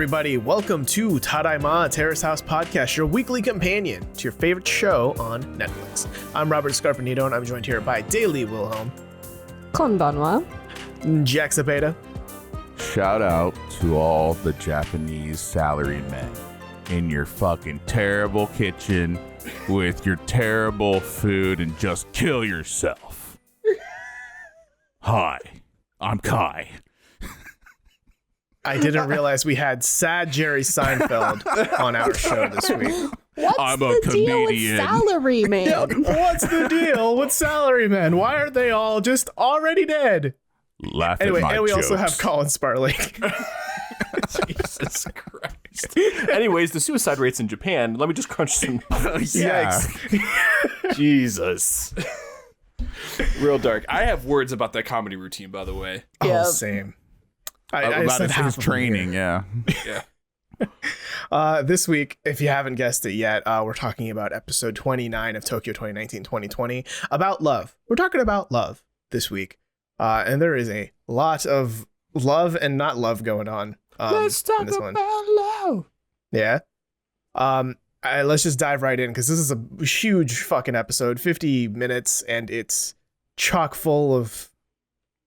everybody. Welcome to Tadaima, Terrace House Podcast, your weekly companion to your favorite show on Netflix. I'm Robert Scarpanito, and I'm joined here by Daily Wilhelm. Konbanwa. Jack Zapata. Shout out to all the Japanese salarymen in your fucking terrible kitchen with your terrible food and just kill yourself. Hi, I'm Kai. I didn't realize we had sad Jerry Seinfeld on our show this week. What's the deal with salaryman? Yeah, what's the deal with salarymen? Why aren't they all just already dead? Laugh Anyway, at my and we jokes. also have Colin Sparley. Jesus Christ. Anyways, the suicide rates in Japan, let me just crunch some numbers. Yeah. Jesus. Real dark. I have words about that comedy routine, by the way. Oh, same. I About said half his of them training, here. Yeah. This week, if you haven't guessed it yet, we're talking about episode 29 of Tokyo 2019-2020, about love. We're talking about love this week. And there is a lot of love and not love going on. Let's talk about love. Yeah. Let's just dive right in, because this is a huge fucking episode, 50 minutes, and it's chock full of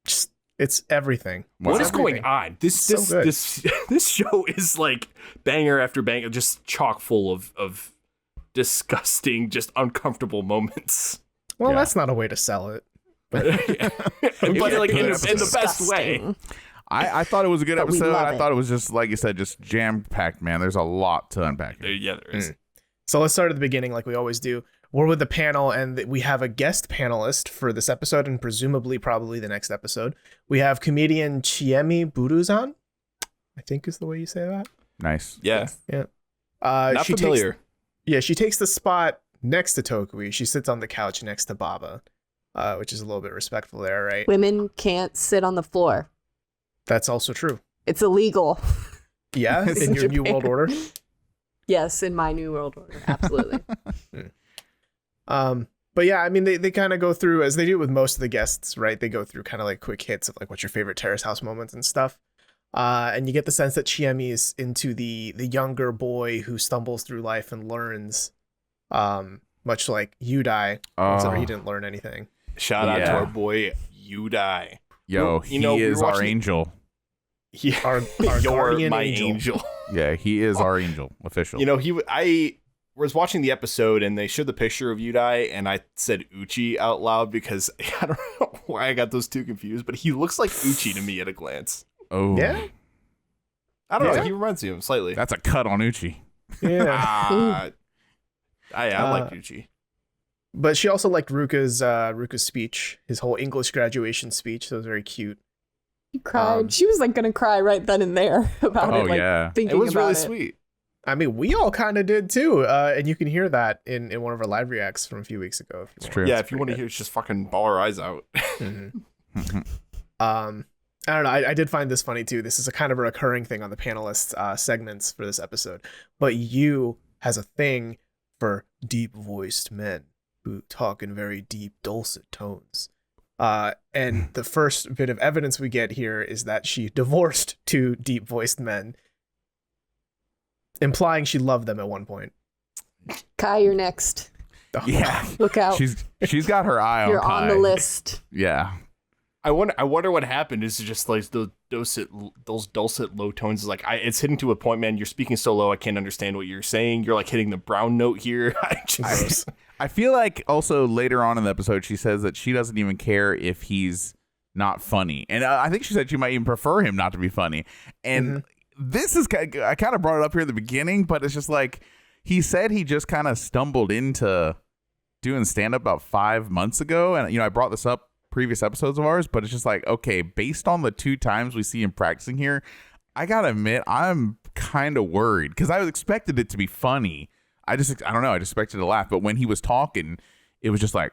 just, it's everything. What is Everything. going on? This show is like banger after banger, just chock full of disgusting, just uncomfortable moments. Well, Yeah. that's not a way to sell it. But like in the best way. I thought it was a good But we episode. love I it. thought it was just, like you said, just jam-packed, man. There's a lot to unpack here. Yeah, there is. So let's start at the beginning like we always do. We're with the panel, and we have a guest panelist for this episode and presumably probably the next episode. We have comedian Chiemi Buruzan, I think is the way you say that. Nice. Yeah. Not Not familiar. She takes the spot next to Tokui. She sits on the couch next to Baba, which is a little bit respectful there, right? Women can't sit on the floor. That's also true. It's illegal. Yeah, in your new Japan. world order. Yes, in my new world order. Absolutely. But yeah, I mean, they kind of go through, as they do with most of the guests, right? They go through kind of like quick hits of like what's your favorite Terrace House moments and stuff. And you get the sense that Chiemi is into the younger boy who stumbles through life and learns, much like Yudai, except he didn't learn anything. Shout out to Yeah. our boy Yudai. Yo, You know, he we were is our watching- angel. Our You're guardian my angel. angel. Yeah, he is our angel, official. You know, I was watching the episode and they showed the picture of Yudai and I said Uchi out loud because I don't know why I got those two confused, but he looks like Uchi to me at a glance. oh, Yeah? I don't Yeah. know. He reminds me of him slightly. that's a cut on Uchi. Yeah. I like Uchi. But she also liked Ruka's speech, his whole English graduation speech. So it was very cute. He cried. She was like going to cry right then and there about Oh, it. Like, yeah. thinking It was about really it. sweet. I mean, we all kind of did too. And you can hear that in one of our live reacts from a few weeks ago. If you It's want. true. Yeah, if you want to hear, just fucking ball our eyes out. Mhm. I don't know. I did find this funny too. This is a kind of a recurring thing on the panelist segments for this episode. But you has a thing for deep voiced men who talk in very deep, dulcet tones. And the first bit of evidence we get here is that she divorced two deep voiced men, implying she loved them at one point. Kai, you're next. Oh, Yeah, Look out. she's got her eye You're on on Kai. the list. Yeah, I wonder what happened. Is just like those dulcet low tones. Is like it's hitting to a point, man. You're speaking so low, I can't understand what you're saying. You're like hitting the brown note here. Gross. I feel like also later on in the episode, she says that she doesn't even care if he's not funny. And I think she said she might even prefer him not to be funny. And this is, I kind of brought it up here at the beginning, but it's just like, he said he just kind of stumbled into doing stand-up about 5 months ago. And, you know, I brought this up previous episodes of ours, but it's just like, okay, based on the 2 times we see him practicing here, I gotta admit, I'm kind of worried because I expected it to be funny. I don't know. I just expected to laugh. But when he was talking, it was just like,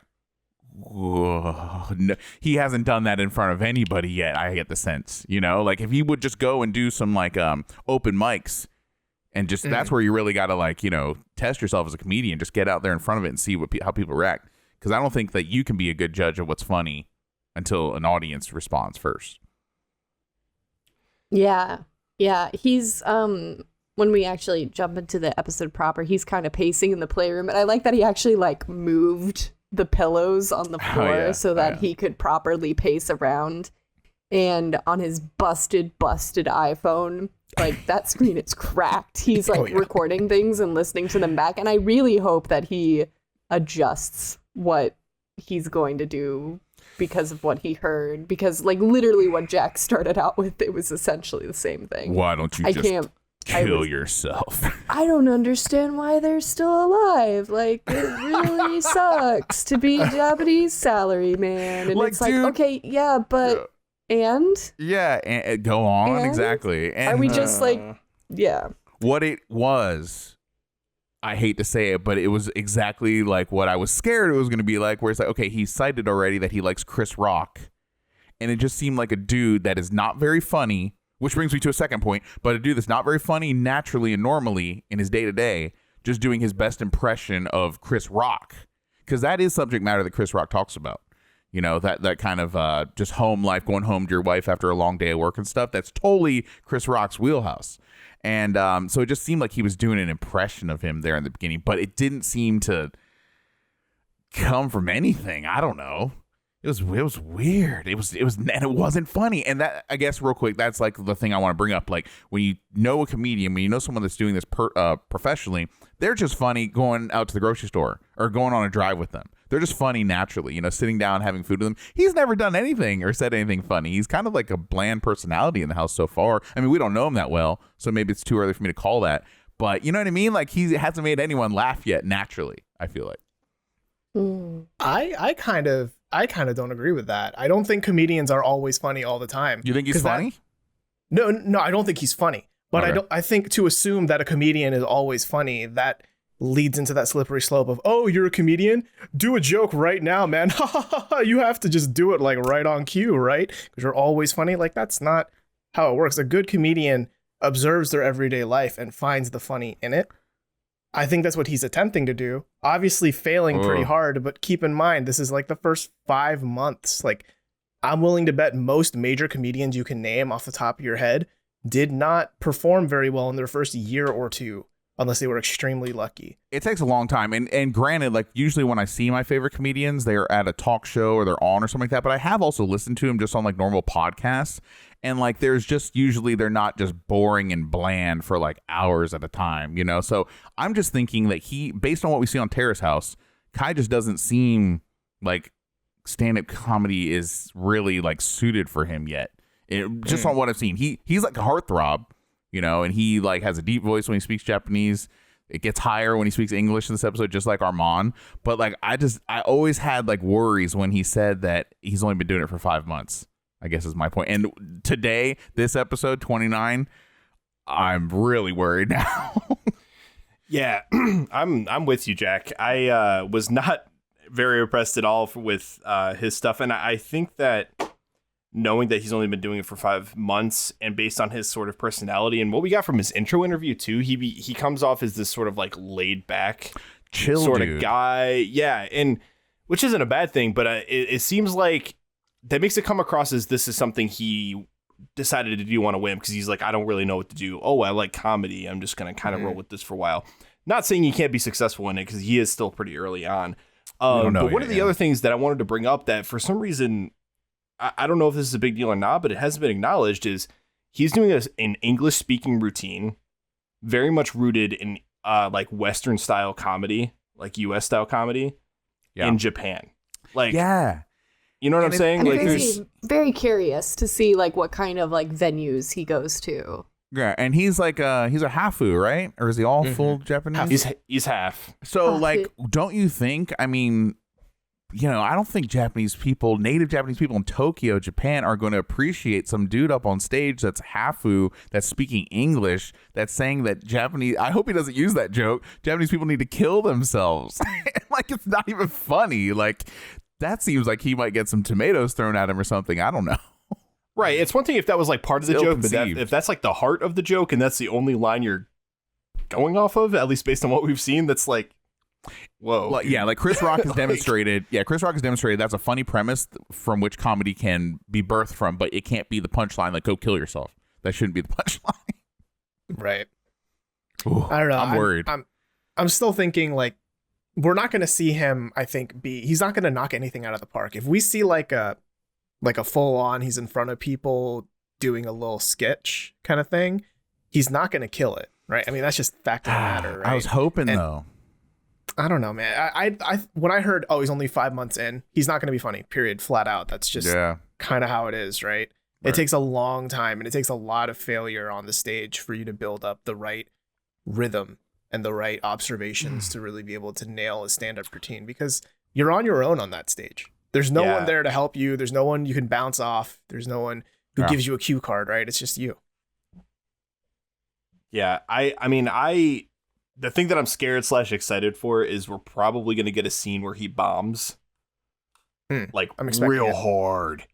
whoa, no, he hasn't done that in front of anybody yet. I get the sense, you know, like if he would just go and do some like open mics and just that's where you really got to like, you know, test yourself as a comedian. Just get out there in front of it and see how people react. Because I don't think that you can be a good judge of what's funny until an audience responds first. Yeah. Yeah, he's when we actually jump into the episode proper, he's kind of pacing in the playroom, and I like that he actually like moved the pillows on the floor so that he could properly pace around. And on his busted iPhone, like that screen is cracked. He's like recording things and listening to them back, and I really hope that he adjusts what he's going to do because of what he heard, because like literally what Jack started out with, it was essentially the same thing. Why don't you kill yourself? I don't understand why they're still alive. Like, it really sucks to be a Japanese salary man. And like, it's like, dude, okay, yeah, but and go on. And? Exactly. And are we just like, what it was, I hate to say it, but it was exactly like what I was scared it was going to be like, where it's like, okay, he cited already that he likes Chris Rock, and it just seemed like a dude that is not very funny, which brings me to a second point, but a dude that's not very funny naturally and normally in his day-to-day, just doing his best impression of Chris Rock, because that is subject matter that Chris Rock talks about. You know, that kind of just home life, going home to your wife after a long day of work and stuff. That's totally Chris Rock's wheelhouse. And so it just seemed like he was doing an impression of him there in the beginning, but it didn't seem to come from anything. I don't know. It was weird. It wasn't funny. And that, I guess, real quick, that's like the thing I want to bring up. Like, when you know a comedian, when you know someone that's doing this professionally, they're just funny going out to the grocery store or going on a drive with them. They're just funny naturally, you know, sitting down, having food with them. He's never done anything or said anything funny. He's kind of like a bland personality in the house so far. I mean, we don't know him that well, so maybe it's too early for me to call that. But you know what I mean? Like, he hasn't made anyone laugh yet naturally, I feel like. I kind of don't agree with that. I don't think comedians are always funny all the time. You think he's funny? No, I don't think he's funny. But okay. I think to assume that a comedian is always funny, that leads into that slippery slope of, oh, you're a comedian? Do a joke right now, man. You have to just do it like right on cue, right? Because you're always funny. Like, that's not how it works. A good comedian observes their everyday life and finds the funny in it. I think that's what he's attempting to do. Obviously failing pretty hard, but keep in mind, this is like the first 5 months. Like, I'm willing to bet most major comedians you can name off the top of your head did not perform very well in their first year or two, unless they were extremely lucky. It takes a long time. And granted, like, usually when I see my favorite comedians, they're at a talk show or they're on or something like that. But I have also listened to them just on like normal podcasts. And like, there's just usually they're not just boring and bland for like hours at a time, you know? So I'm just thinking that based on what we see on Terrace House, Kai just doesn't seem like stand-up comedy is really like suited for him yet. Just on what I've seen, he's like a heartthrob, you know, and he like has a deep voice when he speaks Japanese. It gets higher when he speaks English in this episode, just like Armand. But like, I always had like worries when he said that he's only been doing it for 5 months, I guess is my point. And today, this episode 29, I'm really worried now. Yeah, I'm with you, Jack. I was not very impressed at all with his stuff. And I think that knowing that he's only been doing it for 5 months, and based on his sort of personality and what we got from his intro interview too, he comes off as this sort of like laid back, chill sort dude. Of guy. Yeah, and which isn't a bad thing, but it seems like that makes it come across as this is something he decided to do on a whim, because he's like, I don't really know what to do. Oh, I like comedy. I'm just going to kind of roll with this for a while. Not saying he can't be successful in it, because he is still pretty early on. But one of the other things that I wanted to bring up that for some reason, I don't know if this is a big deal or not, but it hasn't been acknowledged, is he's doing an English speaking routine, very much rooted in like Western style comedy, like US style comedy in Japan. Like, you know what I'm saying? Like, very curious to see like what kind of like venues he goes to. Yeah, and he's like he's a hafu, right? Or is he all full Japanese? He's half. So like, don't you think? I mean, you know, I don't think native Japanese people in Tokyo, Japan, are going to appreciate some dude up on stage that's hafu, that's speaking English, that's saying that Japanese. I hope he doesn't use that joke. Japanese people need to kill themselves. Like, it's not even funny. Like, that seems like he might get some tomatoes thrown at him or something. I don't know. Right. It's one thing if that was like part of the joke, but if that's like the heart of the joke and that's the only line you're going off of, at least based on what we've seen, that's like, whoa. Well, yeah, like Chris Rock has demonstrated. Yeah, Chris Rock has demonstrated that's a funny premise from which comedy can be birthed from, but it can't be the punchline like, go kill yourself. That shouldn't be the punchline. Right. Ooh, I don't know. I'm worried. I'm still thinking like we're not going to see him. I think he's not going to knock anything out of the park. If we see like a full on, he's in front of people doing a little sketch kind of thing, he's not going to kill it, right? I mean, that's just fact of the matter, right? I was hoping though. I don't know, man. I when I heard, he's only 5 months in, he's not going to be funny. Period. Flat out. That's just kind of how it is, right? It takes a long time, and it takes a lot of failure on the stage for you to build up the right rhythm and the right observations to really be able to nail a stand-up routine, because you're on your own on that stage. There's no one there to help you. There's no one you can bounce off. There's no one who gives you a cue card, right? It's just you. Yeah, I mean, the thing that I'm scared / excited for is we're probably going to get a scene where he bombs. Like real hard.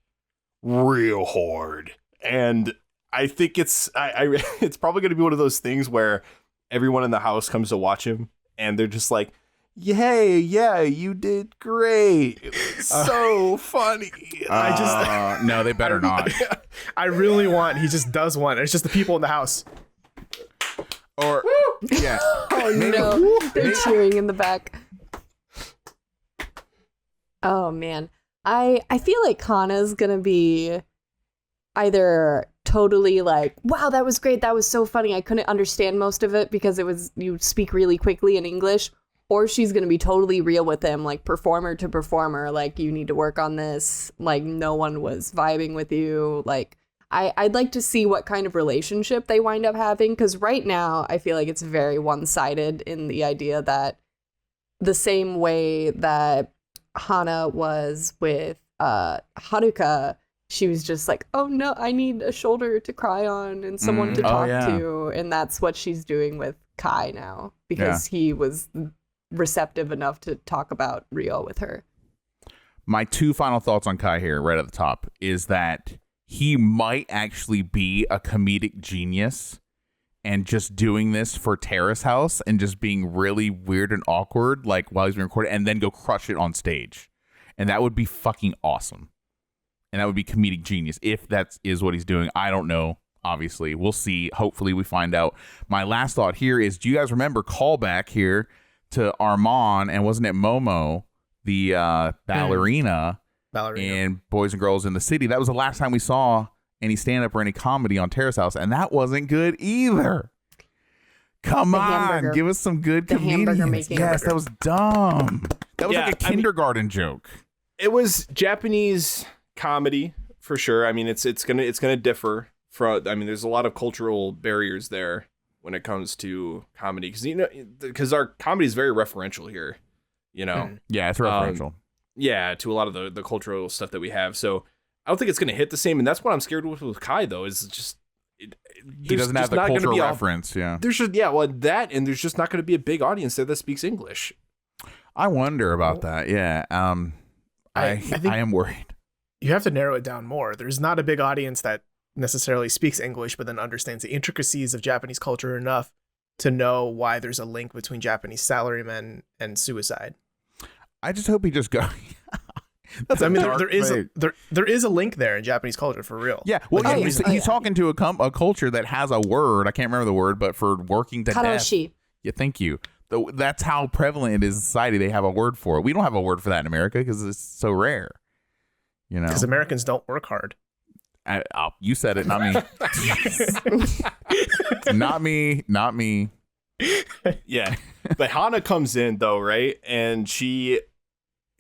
And I think it's it's probably going to be one of those things where everyone in the house comes to watch him and they're just like, "Yay, yeah, you did great. It was so funny." No, they better not. I really want, he just does one. It's just the people in the house. Or yeah. Oh no, they're cheering in the back. Oh man. I feel like Hana's gonna be either totally like, wow, that was great, that was so funny, I couldn't understand most of it because you speak really quickly in English, or she's gonna be totally real with him, like performer to performer, like you need to work on this, like no one was vibing with you. Like I'd like to see what kind of relationship they wind up having, because right now I feel like it's very one-sided in the idea that the same way that Hana was with Haruka, she was just like, oh no, I need a shoulder to cry on and someone to talk to, and that's what she's doing with Kai now, because he was receptive enough to talk about Ryo with her. My 2 final thoughts on Kai here, right at the top, is that he might actually be a comedic genius and just doing this for Terrace House and just being really weird and awkward, like while he's being recorded, and then go crush it on stage. And that would be fucking awesome. And that would be comedic genius if that is what he's doing. I don't know. Obviously, we'll see. Hopefully we find out. My last thought here is, do you guys remember callback here to Armand, and wasn't it Momo, the ballerina in Boys and Girls in the City? That was the last time we saw any stand-up or any comedy on Terrace House, and that wasn't good either. Come on, give us some good comedians. Yes, that was dumb. That was like a kindergarten joke. It was Japanese comedy for sure. I mean, it's gonna differ from. I mean, there's a lot of cultural barriers there when it comes to comedy, because our comedy is very referential here. Yeah, it's referential. To a lot of the cultural stuff that we have. So I don't think it's going to hit the same. And that's what I'm scared with Kai, though, is just... he doesn't have the cultural reference, There's just, that, and there's just not going to be a big audience there that speaks English. I wonder about that, yeah. I think I am worried. You have to narrow it down more. There's not a big audience that necessarily speaks English, but then understands the intricacies of Japanese culture enough to know why there's a link between Japanese salarymen and suicide. I just hope he just goes... there is a link there in Japanese culture for real. Yeah, well, he's talking to a culture that has a word. I can't remember the word, but for working to Karoshi. Death. Yeah, thank you. That's how prevalent it is in society. They have a word for it. We don't have a word for that in America because it's so rare. Because Americans don't work hard. You said it, not me. Not me. Yeah, but Hana comes in though, right? And she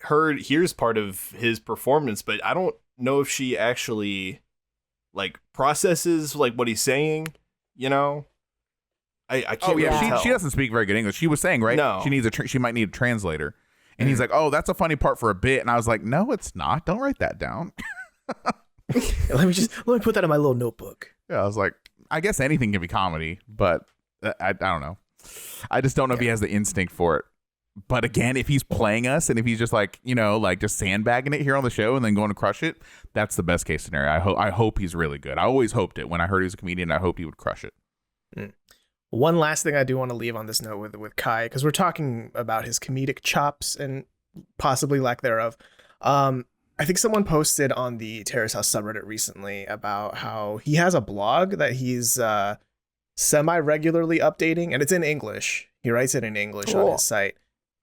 here's part of his performance, but I don't know if she actually like processes like what he's saying. I can't. She doesn't speak very good English. She was saying, right? No, she needs she might need a translator. And he's like, "Oh, that's a funny part for a bit." And I was like, "No, it's not. Don't write that down." let me put that in my little notebook. Yeah, I was like, I guess anything can be comedy, but I don't know. I just don't know if he has the instinct for it. But again, if he's playing us and if he's just like, just sandbagging it here on the show and then going to crush it, that's the best case scenario. I hope he's really good. I always hoped it. When I heard he was a comedian, I hoped he would crush it. One last thing I do want to leave on this note with Kai, because we're talking about his comedic chops and possibly lack thereof. I think someone posted on the Terrace House subreddit recently about how he has a blog that he's semi-regularly updating, and it's in English. He writes it in English on his site.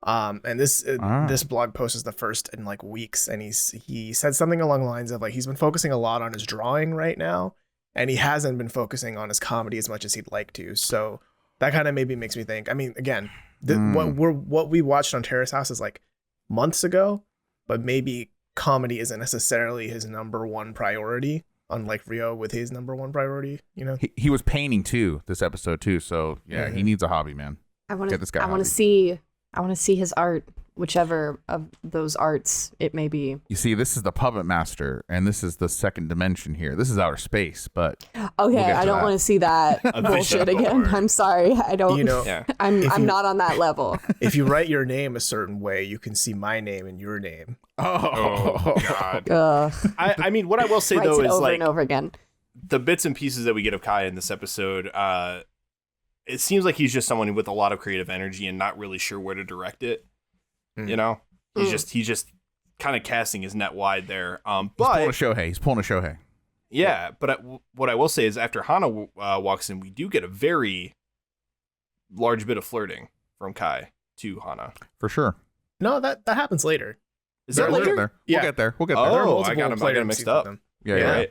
And this blog post is the first in like weeks, and he said something along the lines of like he's been focusing a lot on his drawing right now, and he hasn't been focusing on his comedy as much as he'd like to. So that kind of maybe makes me think. I mean, again, what we watched on Terrace House is like months ago, but maybe comedy isn't necessarily his number one priority. Unlike Ryo with his number one priority, you know. He was painting too this episode too, so yeah, he needs a hobby, man. I want to see his art, whichever of those arts it may be. You see, this is the puppet master, and this is the second dimension here. This is outer space, but okay, I don't want to see that bullshit again. I'm sorry, I don't. You know, I'm not on that level. If you write your name a certain way, you can see my name and your name. Oh God. I mean, what I will say though is over like and over again. The bits and pieces that we get of Kai in this episode, it seems like he's just someone with a lot of creative energy and not really sure where to direct it. You know, he's just kind of casting his net wide there. But he's pulling a Shohei. Yeah, but what I will say is after Hana walks in, we do get a very large bit of flirting from Kai to Hana. For sure. No, that happens later. Is that later? We'll get there. We'll get there. there. Oh, I got him mixed up. Yeah.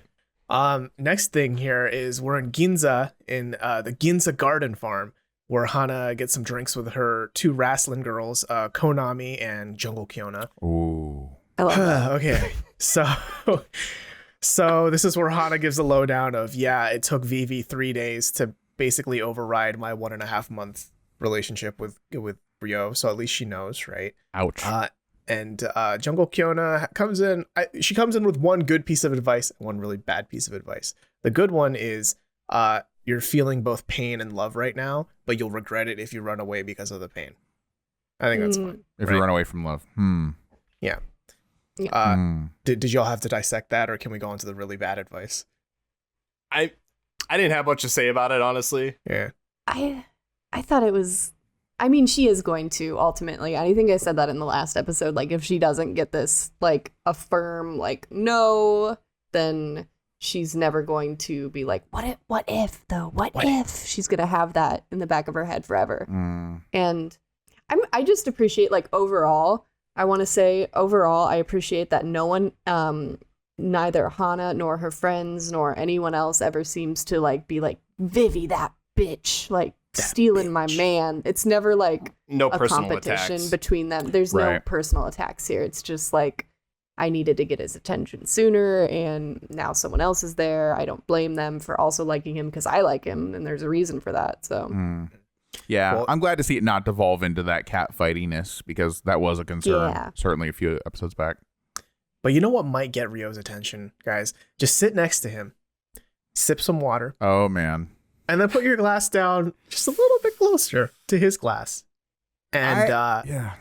Right. Next thing here is we're in Ginza in the Ginza Garden Farm, where Hana gets some drinks with her two wrestling girls, Konami and Jungle Kiona. Ooh. I love that. Okay, so this is where Hana gives a lowdown of, it took Vivi 3 days to basically override my 1.5 month relationship with Ryo, so at least she knows, right? Ouch. And Jungle Kiona comes in. She comes in with one good piece of advice and one really bad piece of advice. The good one is you're feeling both pain and love right now, but you'll regret it if you run away because of the pain. I think that's fine. If you run away from love. Yeah. Did y'all have to dissect that, or can we go on to the really bad advice? I didn't have much to say about it, honestly. Yeah. I thought it was... I mean, she is going to ultimately. I think I said that in the last episode. Like, if she doesn't get this, like, a firm, like, no, then she's never going to be like, what if, though? What if? She's going to have that in the back of her head forever. And I just appreciate, like, overall, I want to say, I appreciate that no one, neither Hana nor her friends nor anyone else ever seems to, like, be like, Vivi, that bitch, like, stealing my man. It's never like no a competition attacks between them. There's no personal attacks here. It's just like, I needed to get his attention sooner, and now someone else is there. I don't blame them for also liking him because I like him, and there's a reason for that. So yeah, well, I'm glad to see it not devolve into that cat fightiness, because that was a concern certainly a few episodes back. But you know what might get Ryo's attention, guys? Just sit next to him, sip some water. Oh man. And then put your glass down just a little bit closer to his glass. And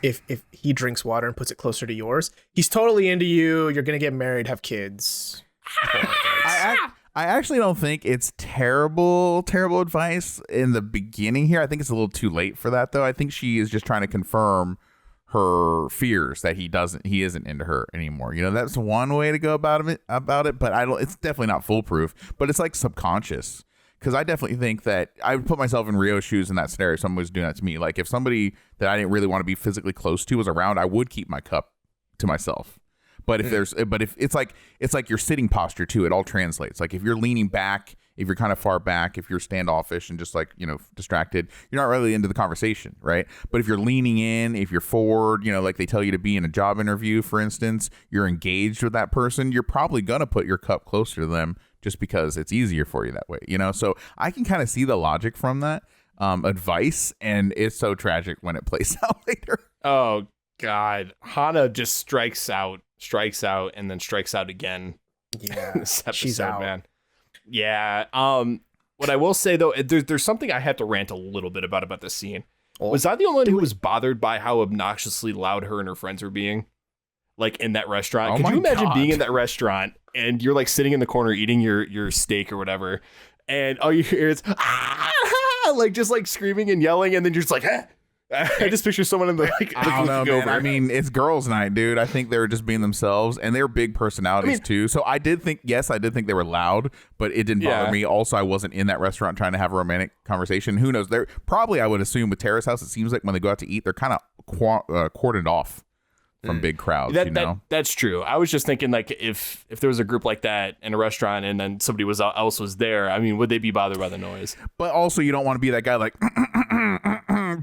if he drinks water and puts it closer to yours, he's totally into you. You're going to get married, have kids. I actually don't think it's terrible advice in the beginning here. I think it's a little too late for that, though. I think she is just trying to confirm her fears that he isn't into her anymore. You know, that's one way to go about it, but it's definitely not foolproof, but it's like subconscious. Because I definitely think that I would put myself in Ryo's shoes in that scenario. If someone was doing that to me, like if somebody that I didn't really want to be physically close to was around, I would keep my cup to myself. But if it's like your sitting posture too, it all translates. Like if you're leaning back, if you're kind of far back, if you're standoffish and just like, you know, distracted, you're not really into the conversation, right? But if you're leaning in, if you're forward, you know, like they tell you to be in a job interview, for instance, you're engaged with that person, you're probably gonna put your cup closer to them just because it's easier for you that way, you know? So I can kind of see the logic from that advice, and it's so tragic when it plays out later. Oh God, Hana just strikes out, and then strikes out again. Yeah, this episode, she's out, man. Yeah. What I will say though, there's something I have to rant a little bit about this scene. Was I the only one who was bothered by how obnoxiously loud her and her friends were being? Like in that restaurant. Could you imagine being in that restaurant and you're like sitting in the corner eating your steak or whatever, and all you hear is like just like screaming and yelling, and then you're just like, I just picture someone in the I don't know, man. I mean, it's girls' night, dude. I think they were just being themselves, and they're big personalities too. So I did think they were loud, but it didn't bother me. Also, I wasn't in that restaurant trying to have a romantic conversation. Who knows? They're probably, I would assume, with Terrace House, it seems like when they go out to eat, they're kind of cordoned off from big crowds. That's true. I was just thinking, like, if there was a group like that in a restaurant and then somebody else was there, I mean, would they be bothered by the noise? But also, you don't want to be that guy like,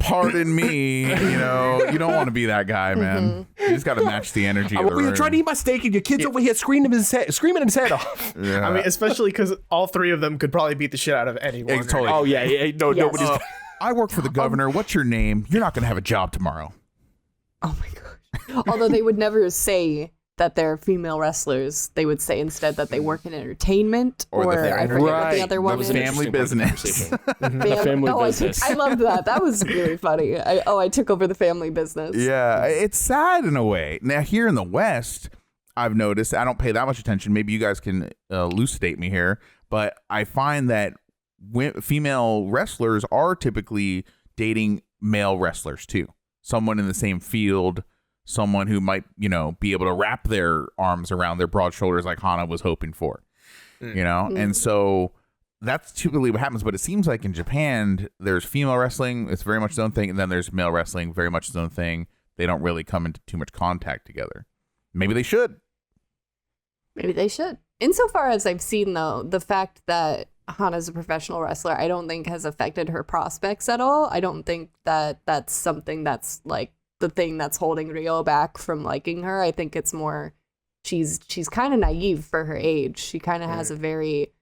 pardon me. You know, you don't want to be that guy, man. You just got to match the energy. I'm over here trying to eat my steak, and your kid's over here screaming his head off. Yeah. I mean, especially because all three of them could probally beat the shit out of anyone. Totally. Oh yeah. No, yes. Nobody's. I work for the governor. What's your name? You're not going to have a job tomorrow. Oh my gosh. Although they would never say that they're female wrestlers, they would say instead that they work in entertainment or I forget what the other one is. Family business. Family business. I loved that. That was really funny. I took over the family business. Yeah, it's sad in a way. Now here in the West, I've noticed, I don't pay that much attention. Maybe you guys can elucidate me here, but I find that female wrestlers are typically dating male wrestlers too. Someone in the same field, someone who might, be able to wrap their arms around their broad shoulders like Hana was hoping for, And so that's typically what happens. But it seems like in Japan, there's female wrestling. It's very much its own thing. And then there's male wrestling, very much its own thing. They don't really come into too much contact together. Maybe they should. Maybe they should. Insofar as I've seen, though, the fact that Hana's a professional wrestler, I don't think has affected her prospects at all. I don't think that that's something that's like the thing that's holding Ryo back from liking her. I think it's more she's kind of naive for her age. She kind of has a very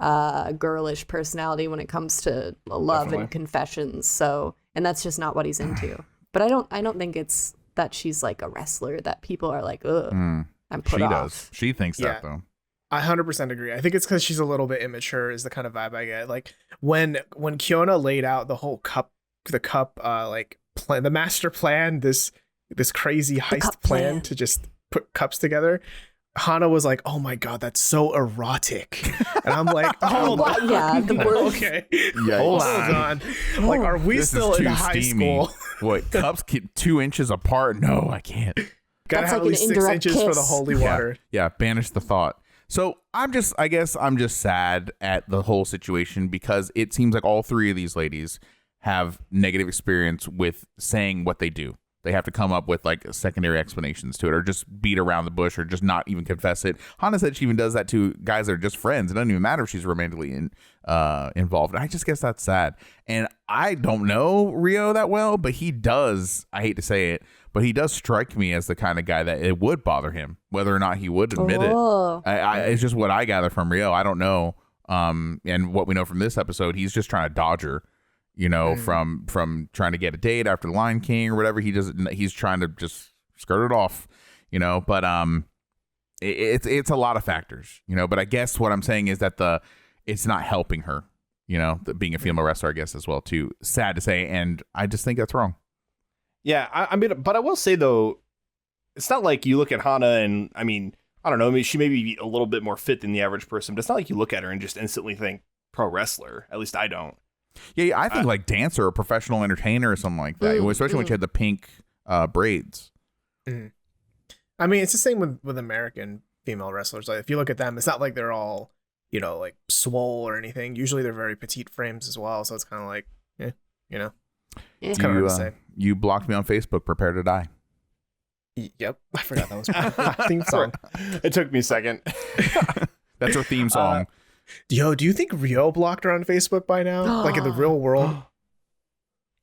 girlish personality when it comes to love Definitely. And confessions. So, and that's just not what he's into. But I don't think it's that she's like a wrestler that people are like, ugh, I'm put off. She does. She thinks that though. I 100% agree. I think it's because she's a little bit immature is the kind of vibe I get. Like when Kiona laid out the whole plan, the master plan, this crazy heist plan to just put cups together, Hana was like, "Oh my god, that's so erotic," and I'm like, "Hold on, the word. Okay, hold on. Like, are we still in high school? What, cups get 2 inches apart? No, I can't. Gotta have at least 6 inches for the holy water. Yeah, banish the thought." So I guess I'm just sad at the whole situation because it seems like all three of these ladies have negative experience with saying what they do. They have to come up with like secondary explanations to it or just beat around the bush or just not even confess it. Hana said she even does that to guys that are just friends. It doesn't even matter if she's romantically involved. And I just guess that's sad. And I don't know Ryo that well, but he does, I hate to say it, but he does strike me as the kind of guy that it would bother him, whether or not he would admit it. It's just what I gather from Ryo. I don't know. And what we know from this episode, he's just trying to dodge her. From trying to get a date after the Lion King or whatever. He's trying to just skirt it off, but it's a lot of factors, but I guess what I'm saying is that it's not helping her, being a female wrestler, I guess, as well too. Sad to say, and I just think that's wrong. Yeah, I mean, but I will say though, it's not like you look at Hana and I mean, I don't know, I mean, she may be a little bit more fit than the average person, but it's not like you look at her and just instantly think pro wrestler. At least I don't. Yeah, I think like dancer or professional entertainer or something like that, especially when she had the pink braids. I mean, it's the same with American female wrestlers. Like, if you look at them, it's not like they're all, like swole or anything. Usually they're very petite frames as well. So it's kind of like, it's kind of hard to say. You blocked me on Facebook. Prepare to die. Yep. I forgot that was my theme song. It took me a second. That's her theme song. Yo, do you think Ryo blocked her on Facebook by now? Like in the real world?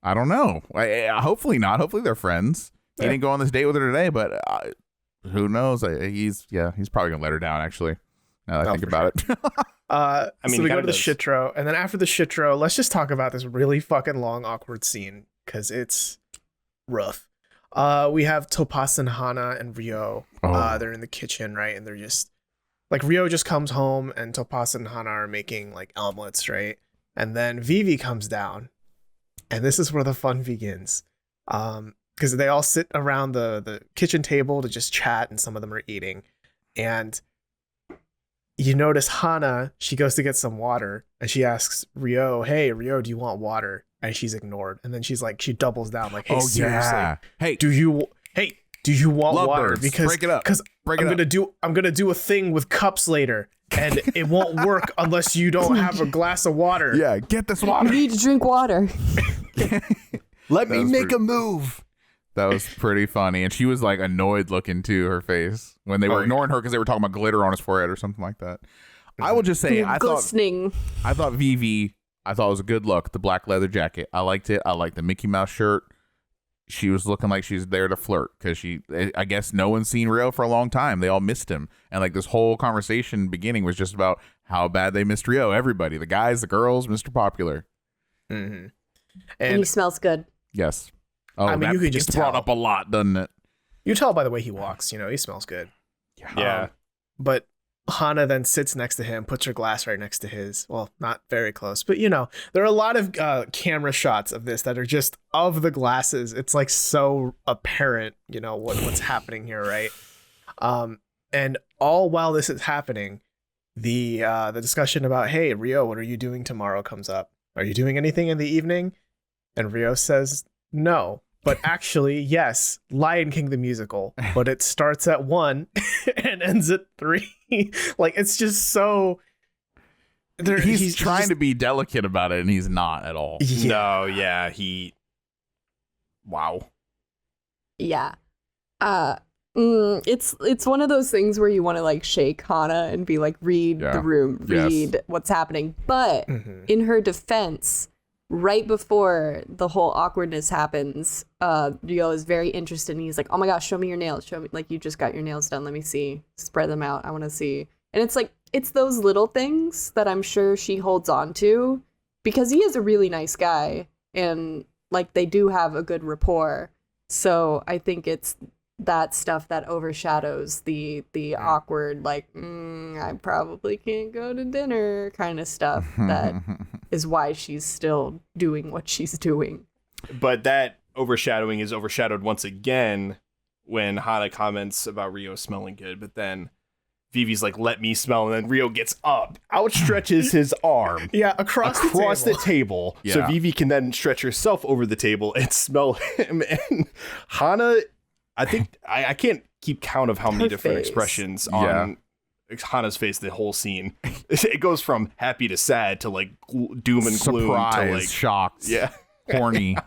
I don't know. Hopefully not. Hopefully they're friends. He didn't go on this date with her today, but who knows? He's probably gonna let her down. Actually, now that I think about it. I mean, so we go to the shitro, and then after the shitro, let's just talk about this really fucking long, awkward scene because it's rough. We have Topaz and Hana and Ryo. They're in the kitchen, right? And they're just like Ryo just comes home, and Topaz and Hana are making like omelets, right? And then Vivi comes down, and this is where the fun begins. Because they all sit around the kitchen table to just chat, and some of them are eating. And you notice Hana, she goes to get some water, and she asks Ryo, "Hey, Ryo, do you want water?" and she's ignored. And then she's like, she doubles down like, hey, Oh, seriously, yeah. Hey, do you want water? Lovebirds, Because break it up. Because Break I'm it up. I'm gonna do a thing with cups later, and it won't work unless you don't have a glass of water. Yeah, get this You water. need to drink water. Let me was make pretty- a move. That was pretty funny. And she was like annoyed looking too, her face, when they were ignoring her because they were talking about glitter on his forehead or something like that. I will just say, I Glistening. thought Vivi, I thought it was a good look. The black leather jacket. I liked it. I liked the Mickey Mouse shirt. She was looking like she's there to flirt because I guess no one's seen Ryo for a long time. They all missed him. And like this whole conversation beginning was just about how bad they missed Ryo. Everybody, the guys, the girls, Mr. Popular. Mm-hmm. And he smells good. Yes. Oh, I mean, you could just gets brought tell. up a lot, doesn't it? You tell by the way he walks. You know, he smells good. Yeah. But Hana then sits next to him, puts her glass right next to his. Well, not very close, but you know, there are a lot of camera shots of this that are just of the glasses. It's like so apparent, you know, what's happening here, right? And all while this is happening, the discussion about, hey, Ryo, what are you doing tomorrow comes up. Are you doing anything in the evening? And Ryo says no. But actually, yes, Lion King the musical, but it starts at 1 and ends at 3. Like, it's just so... He's trying to be delicate about it, and he's not at all. Yeah. No, yeah, wow. Yeah. It's one of those things where you want to like shake Hana and be like, read the room, read what's happening. But in her defense, right before the whole awkwardness happens, Ryo is very interested, and he's like, oh my gosh, show me your nails. Show me, like, you just got your nails done. Let me see. Spread them out. I want to see. And it's like, it's those little things that I'm sure she holds on to, because he is a really nice guy, and like they do have a good rapport. So I think it's that stuff that overshadows the awkward, like, I probably can't go to dinner kind of stuff that is why she's still doing what she's doing. But that overshadowing is overshadowed once again when Hana comments about Ryo smelling good, but then Vivi's like, let me smell, and then Ryo gets up, outstretches his arm. Yeah, across the table. Yeah. So Vivi can then stretch herself over the table and smell him. And Hana, I think, I can't keep count of how many different expressions on Hana's face the whole scene. It goes from happy to sad to like doom and gloom to like shocked, yeah, horny.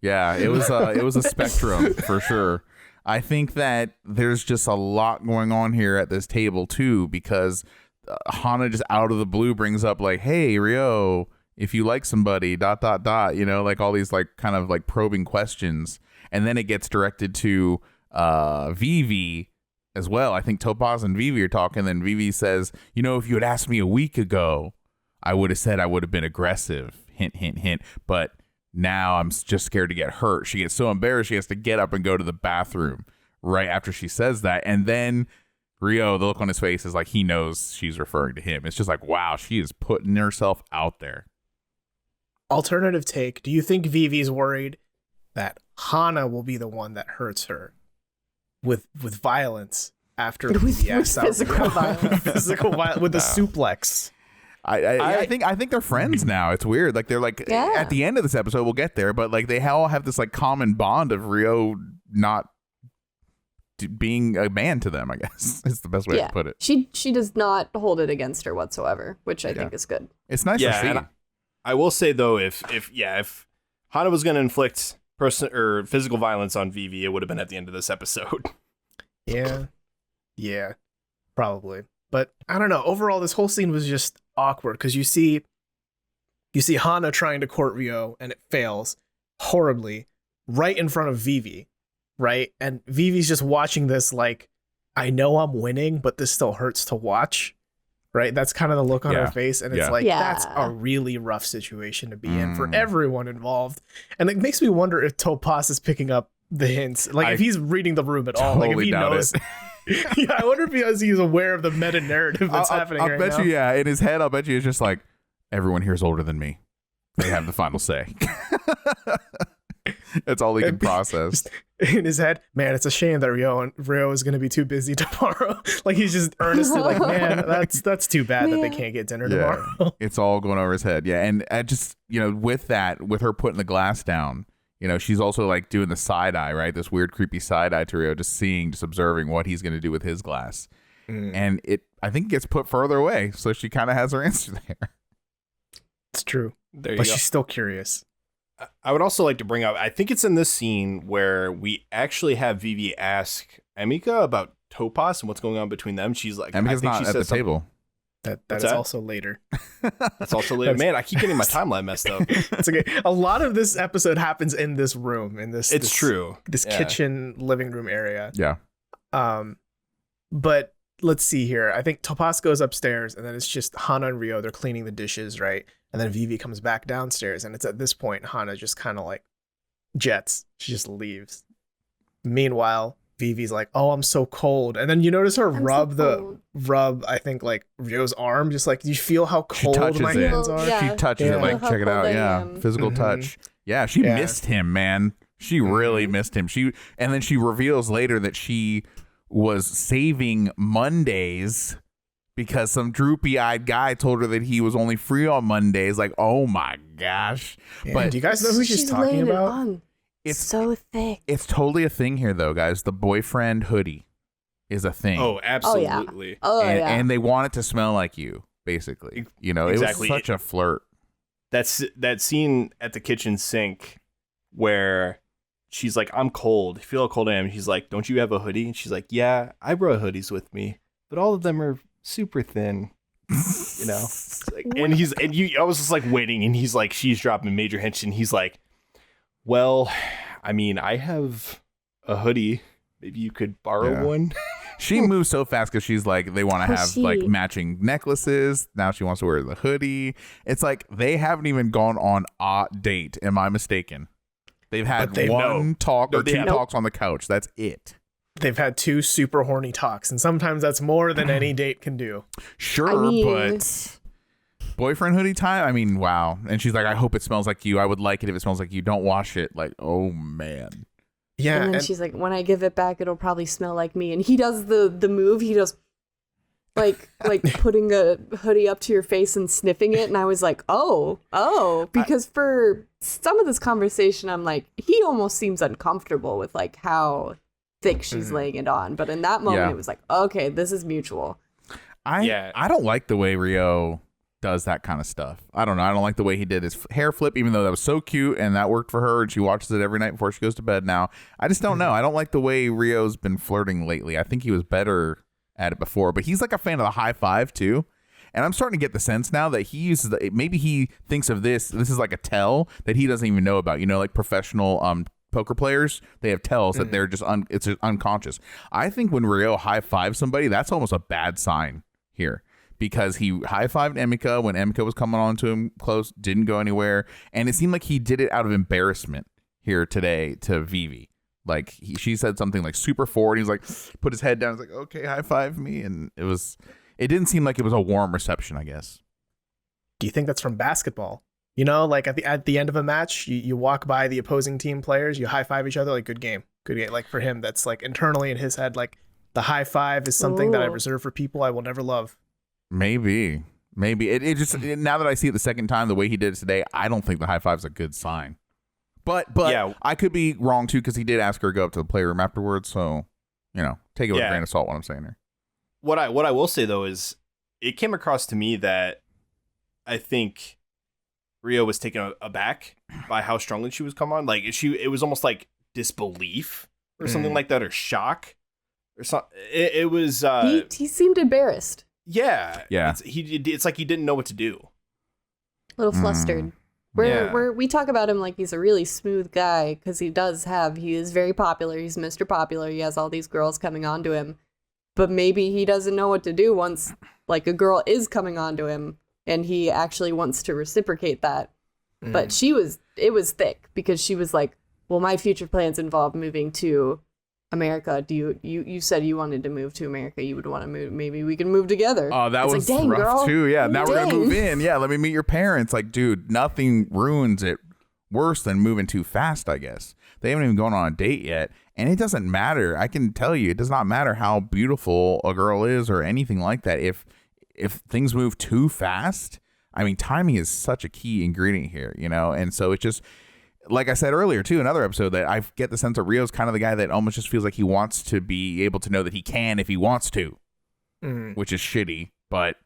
Yeah, it was a spectrum for sure. I think that there's just a lot going on here at this table too, because Hana just out of the blue brings up like, hey, Ryo, if you like somebody, ... you know, like all these like kind of like probing questions. And then it gets directed to Vivi as well. I think Topaz and Vivi are talking. Then Vivi says, you know, if you had asked me a week ago, I would have said I would have been aggressive. Hint, hint, hint. But now I'm just scared to get hurt. She gets so embarrassed she has to get up and go to the bathroom right after she says that. And then Ryo, the look on his face is like he knows she's referring to him. It's just like, wow, she is putting herself out there. Alternative take. Do you think Vivi's worried that Hana will be the one that hurts her with violence after with physical violence? Physical violence with a suplex. I think they're friends now. It's weird. Like they're like at the end of this episode, we'll get there, but like they all have this like common bond of Ryo not being a man to them, I guess is the best way to put it. She does not hold it against her whatsoever, which I think is good. It's nice to see. And I will say though, if Hana was going to inflict person or physical violence on Vivi, it would have been at the end of this episode. Yeah, probably. But I don't know. Overall, this whole scene was just awkward because you see Hana trying to court Ryo and it fails horribly right in front of Vivi, right? And Vivi's just watching this like, I know I'm winning, but this still hurts to watch, right? That's kind of the look on her face. And it's like, that's a really rough situation to be in for everyone involved. And it makes me wonder if Topaz is picking up the hints. Like if he's reading the room at all. Like if he knows. Yeah, I wonder if he's aware of the meta narrative that's happening I'll right bet now. you, in his head, I'll bet you it's just like, everyone here is older than me. They have the final say. That's all he can process. Just in his head, man, it's a shame that Ryo is going to be too busy tomorrow. Like he's just earnestly like, man, that's too bad that they can't get dinner tomorrow. It's all going over his head. Yeah. And I just, with her putting the glass down, she's also like doing the side eye, right? This weird, creepy side eye to Ryo, just observing what he's going to do with his glass. And I think it gets put further away. So she kind of has her answer there. It's true. But she's still curious. I would also like to bring up, I think it's in this scene where we actually have Vivi ask Emika about Topaz and what's going on between them. She's like, Emika's not at the table. That is also later. That's also later. Man, I keep getting my timeline messed up. It's okay. A lot of this episode happens in this room, It's true. This kitchen living room area. Yeah. But let's see here. I think Topaz goes upstairs, and then it's just Hana and Ryo. They're cleaning the dishes, right? And then Vivi comes back downstairs, and it's at this point Hana just kind of like jets. She just leaves. Meanwhile, Vivi's like, "Oh, I'm so cold," and then you notice her rub. I think like Ryo's arm, just like, you feel how cold my hands are. Yeah. She touches it, like, check it out. Yeah, physical touch. Yeah, she missed him, man. She really missed him. And then she reveals later that she was saving Mondays because some droopy-eyed guy told her that he was only free on Mondays. Like, oh my gosh. Yeah, but do you guys know who she's talking about? It's so thick. It's totally a thing here, though, guys. The boyfriend hoodie is a thing. Oh, absolutely. And they want it to smell like you, basically. Exactly. It was such a flirt. That's that scene at the kitchen sink where she's like, "I'm cold. You feel how cold I am?" He's like, "Don't you have a hoodie?" And she's like, "Yeah, I brought hoodies with me, but all of them are super thin." Like, I was just like waiting, and he's like, she's dropping major hints, and he's like, "Well, I mean, I have a hoodie. Maybe you could borrow one." She moves so fast because she's like, they want to have like matching necklaces. Now she wants to wear the hoodie. It's like they haven't even gone on a date. Am I mistaken? They've had one talk or two talks on the couch. That's it. They've had 2 super horny talks, and sometimes that's more than any date can do. Sure, but boyfriend hoodie time? I mean, wow. And she's like, "I hope it smells like you. I would like it if it smells like you. Don't wash it." Like, oh man. Yeah. And then she's like, "When I give it back, it'll probably smell like me." And he does the move. He does like putting a hoodie up to your face and sniffing it. And I was like, oh, because for some of this conversation, I'm like, he almost seems uncomfortable with like how thick she's laying it on. But in that moment, it was like, okay, this is mutual. I don't like the way Ryo does that kind of stuff. I don't know. I don't like the way he did his hair flip, even though that was so cute and that worked for her and she watches it every night before she goes to bed now. I just don't know. I don't like the way Ryo's been flirting lately. I think he was better at it before, but he's like a fan of the high five too. And I'm starting to get the sense now that he uses maybe he thinks of this is like a tell that he doesn't even know about. Like professional poker players, they have tells that they're just it's unconscious. I think when Ryo high fives somebody, that's almost a bad sign here. Because he high-fived Emika when Emika was coming on to him close, didn't go anywhere. And it seemed like he did it out of embarrassment here today to Vivi. Like, she said something like super forward. He was like, put his head down. He's like, "Okay, high-five me." And it didn't seem like it was a warm reception, I guess. Do you think that's from basketball? Like at the end of a match, you walk by the opposing team players, you high-five each other, like, good game. Like, for him, that's like internally in his head, like, the high-five is something that I reserve for people I will never love. Maybe it just now that I see it the second time the way he did it today, I don't think the high five's a good sign. But yeah, I could be wrong too because he did ask her to go up to the playroom afterwards. So take it with a grain of salt. What I'm saying here. What I will say though is it came across to me that I think Ryo was taken aback by how strongly she was coming on. Like it was almost like disbelief or something like that, or shock or something. It was. He seemed embarrassed. Yeah. It's like he didn't know what to do. A little flustered. We talk about him like he's a really smooth guy because he is very popular. He's Mr. Popular. He has all these girls coming on to him. But maybe he doesn't know what to do once like a girl is coming on to him and he actually wants to reciprocate that. But it was thick because she was like, "Well, my future plans involve moving to America. You said you wanted to move to America. You would want to move. Maybe we can move together." Oh, that was like, rough girl. Too. Yeah, now we're gonna move in. Yeah, let me meet your parents. Like, dude, nothing ruins it worse than moving too fast, I guess. They haven't even gone on a date yet. And it doesn't matter. I can tell you, it does not matter how beautiful a girl is or anything like that. If things move too fast, I mean, timing is such a key ingredient here, you know? And so it's just, like I said earlier, too, another episode, that I get the sense that Ryo's kind of the guy that almost just feels like he wants to be able to know that he can if he wants to, which is shitty. But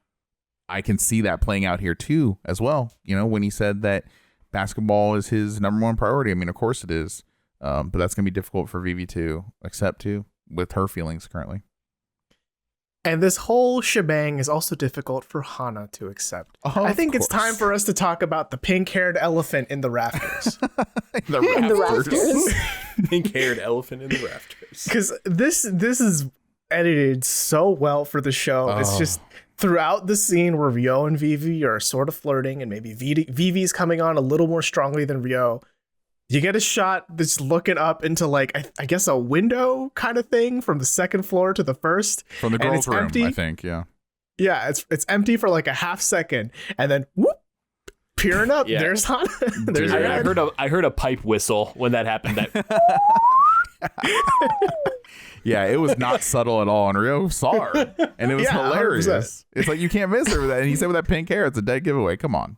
I can see that playing out here, too, as well. You know, when he said that basketball is his number one priority. I mean, of course it is. But that's going to be difficult for Vivi to accept, too, with her feelings currently. And this whole shebang is also difficult for Hana to accept. Oh, I think it's time for us to talk about the pink-haired elephant in the rafters. In the rafters. Pink-haired elephant in the rafters. Because this is edited so well for the show. Oh. It's just throughout the scene where Ryo and Vivi are sort of flirting, and maybe Vivi's coming on a little more strongly than Ryo. You get a shot that's looking up into, like, I guess a window kind of thing from the second floor to the first. From the girls' room, empty. I think, yeah. Yeah, it's empty for like a half second, and then whoop, peering up. Yeah. There's Hana. There's Dude. I heard a pipe whistle when that happened. Yeah, it was not subtle at all, and Ryo saw her, and it was Yeah, hilarious. 100%. It's like, you can't miss her with that. And he said with that pink hair, it's a dead giveaway. Come on.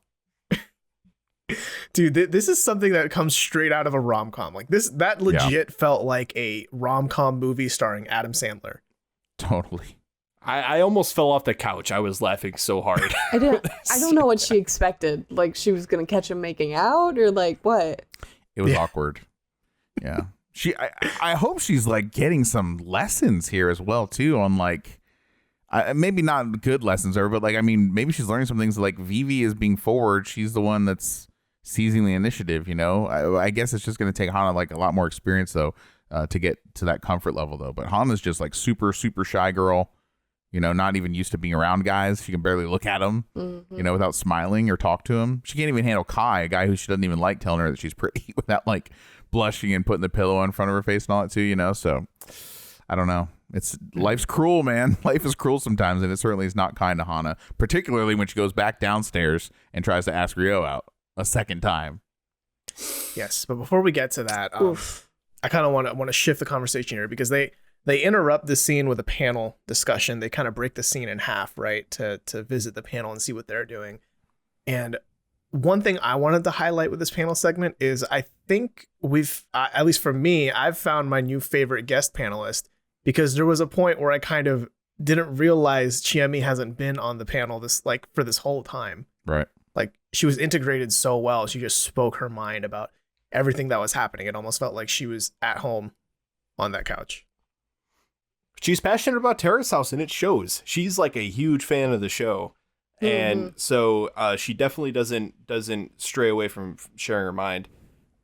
Dude, this is something that comes straight out of a rom-com. Like that legit felt like a rom-com movie starring Adam Sandler. Totally. I almost fell off the couch. I was laughing so hard. I don't know what she expected. Like, she was gonna catch him making out, or like what? It was awkward. Yeah. I hope she's like getting some lessons here as well, too, on like, maybe not good lessons, but like, I mean, maybe she's learning some things. Like, Vivi is being forward. She's the one that's seizing the initiative, you know. I guess it's just going to take Hana like a lot more experience, though, to get to that comfort level, though. But Hana's just like super shy girl, you know, not even used to being around guys. She can barely look at them, you know, without smiling or talk to him. She can't even handle Kai, a guy who she doesn't even like, telling her that she's pretty without like blushing and putting the pillow in front of her face and all that too, you know. So I don't know. Life's cruel, man. Life is cruel sometimes, and it certainly is not kind to Hana, particularly when she goes back downstairs and tries to ask Ryo out a second time. Yes, but before we get to that, I kind of want to shift the conversation here, because they interrupt the scene with a panel discussion. They kind of break the scene in half, right, to visit the panel and see what they're doing. And one thing I wanted to highlight with this panel segment is I think we've, at least for me, I've found my new favorite guest panelist, because there was a point where I kind of didn't realize Chiemi hasn't been on the panel for this whole time. Right. Like, she was integrated so well. She just spoke her mind about everything that was happening. It almost felt like she was at home on that couch. She's passionate about Terrace House, and it shows. She's like a huge fan of the show. And so she definitely doesn't stray away from sharing her mind.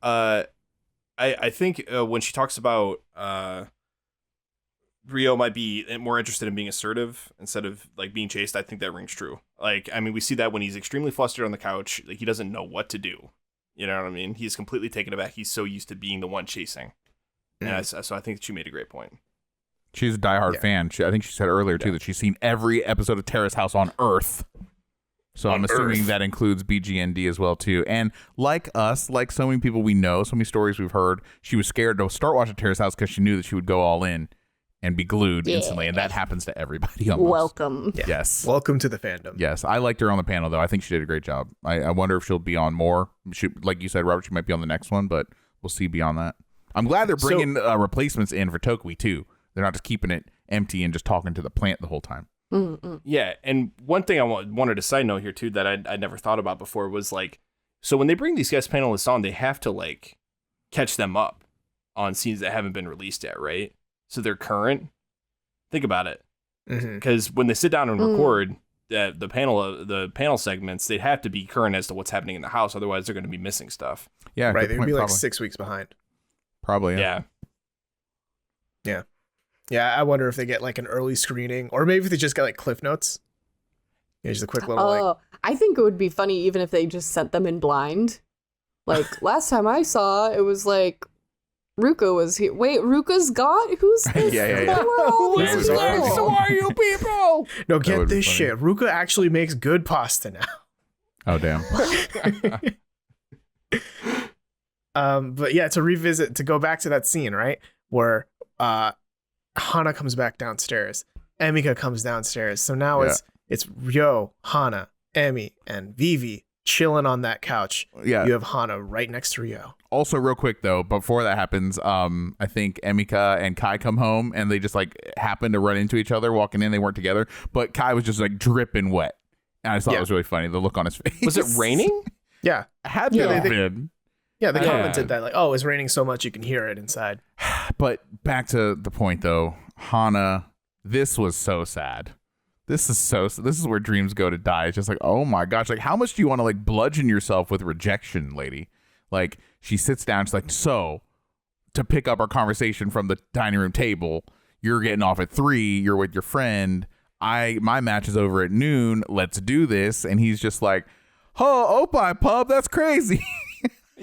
I think when she talks about Ryo might be more interested in being assertive instead of like being chased, I think that rings true. Like, I mean, we see that when he's extremely flustered on the couch, like he doesn't know what to do. You know what I mean? He's completely taken aback. He's so used to being the one chasing. And so I think she made a great point. She's a diehard fan. I think she said earlier, too, that she's seen every episode of Terrace House on Earth. So I'm assuming that includes BGND as well, too. And like us, like so many people we know, so many stories we've heard, she was scared to start watching Terrace House because she knew that she would go all in and be glued instantly. And that happens to everybody almost. Welcome. Yeah. Yes. Welcome to the fandom. Yes. I liked her on the panel, though. I think she did a great job. I wonder if she'll be on more. Like you said, Robert, she might be on the next one, but we'll see beyond that. I'm glad they're bringing replacements in for Tokui, too. They're not just keeping it empty and just talking to the plant the whole time. Yeah, and one thing I wanted to side note here, too, that I never thought about before was, like, so when they bring these guest panelists on, they have to, like, catch them up on scenes that haven't been released yet, right? So they're current. Think about it. Because when they sit down and record the panel segments, they'd have to be current as to what's happening in the house. Otherwise, they're going to be missing stuff. Yeah, right. They'd be like probably. 6 weeks behind. Probably, Yeah. Yeah, I wonder if they get like an early screening, or maybe if they just get like cliff notes. Yeah, just a quick little I think it would be funny even if they just sent them in blind. Like, last time I saw, it was like Ruka was here. Wait, Ruka's gone? Who's this? Yeah. So are you people? No, get this shit. Ruka actually makes good pasta now. Oh, damn. But yeah, to go back to that scene, right? Where Hana comes back downstairs. Emika comes downstairs. So now it's Ryo, Hana, Emi, and Vivi chilling on that couch. Yeah. You have Hana right next to Ryo. Also, real quick though, before that happens, I think Emika and Kai come home and they just like happen to run into each other walking in. They weren't together, but Kai was just like dripping wet. And I just thought it was really funny, the look on his face. Was it raining? Yeah. Had to have been. Yeah, they commented that like, oh, it's raining so much you can hear it inside. But back to the point though, Hana, this was so sad. This is where dreams go to die. It's just like, oh my gosh, like how much do you want to like bludgeon yourself with rejection, lady? Like she sits down, she's like, so to pick up our conversation from the dining room table, you're getting off at 3, you're with your friend. My match is over at noon. Let's do this. And he's just like, oh, oppai pub, that's crazy.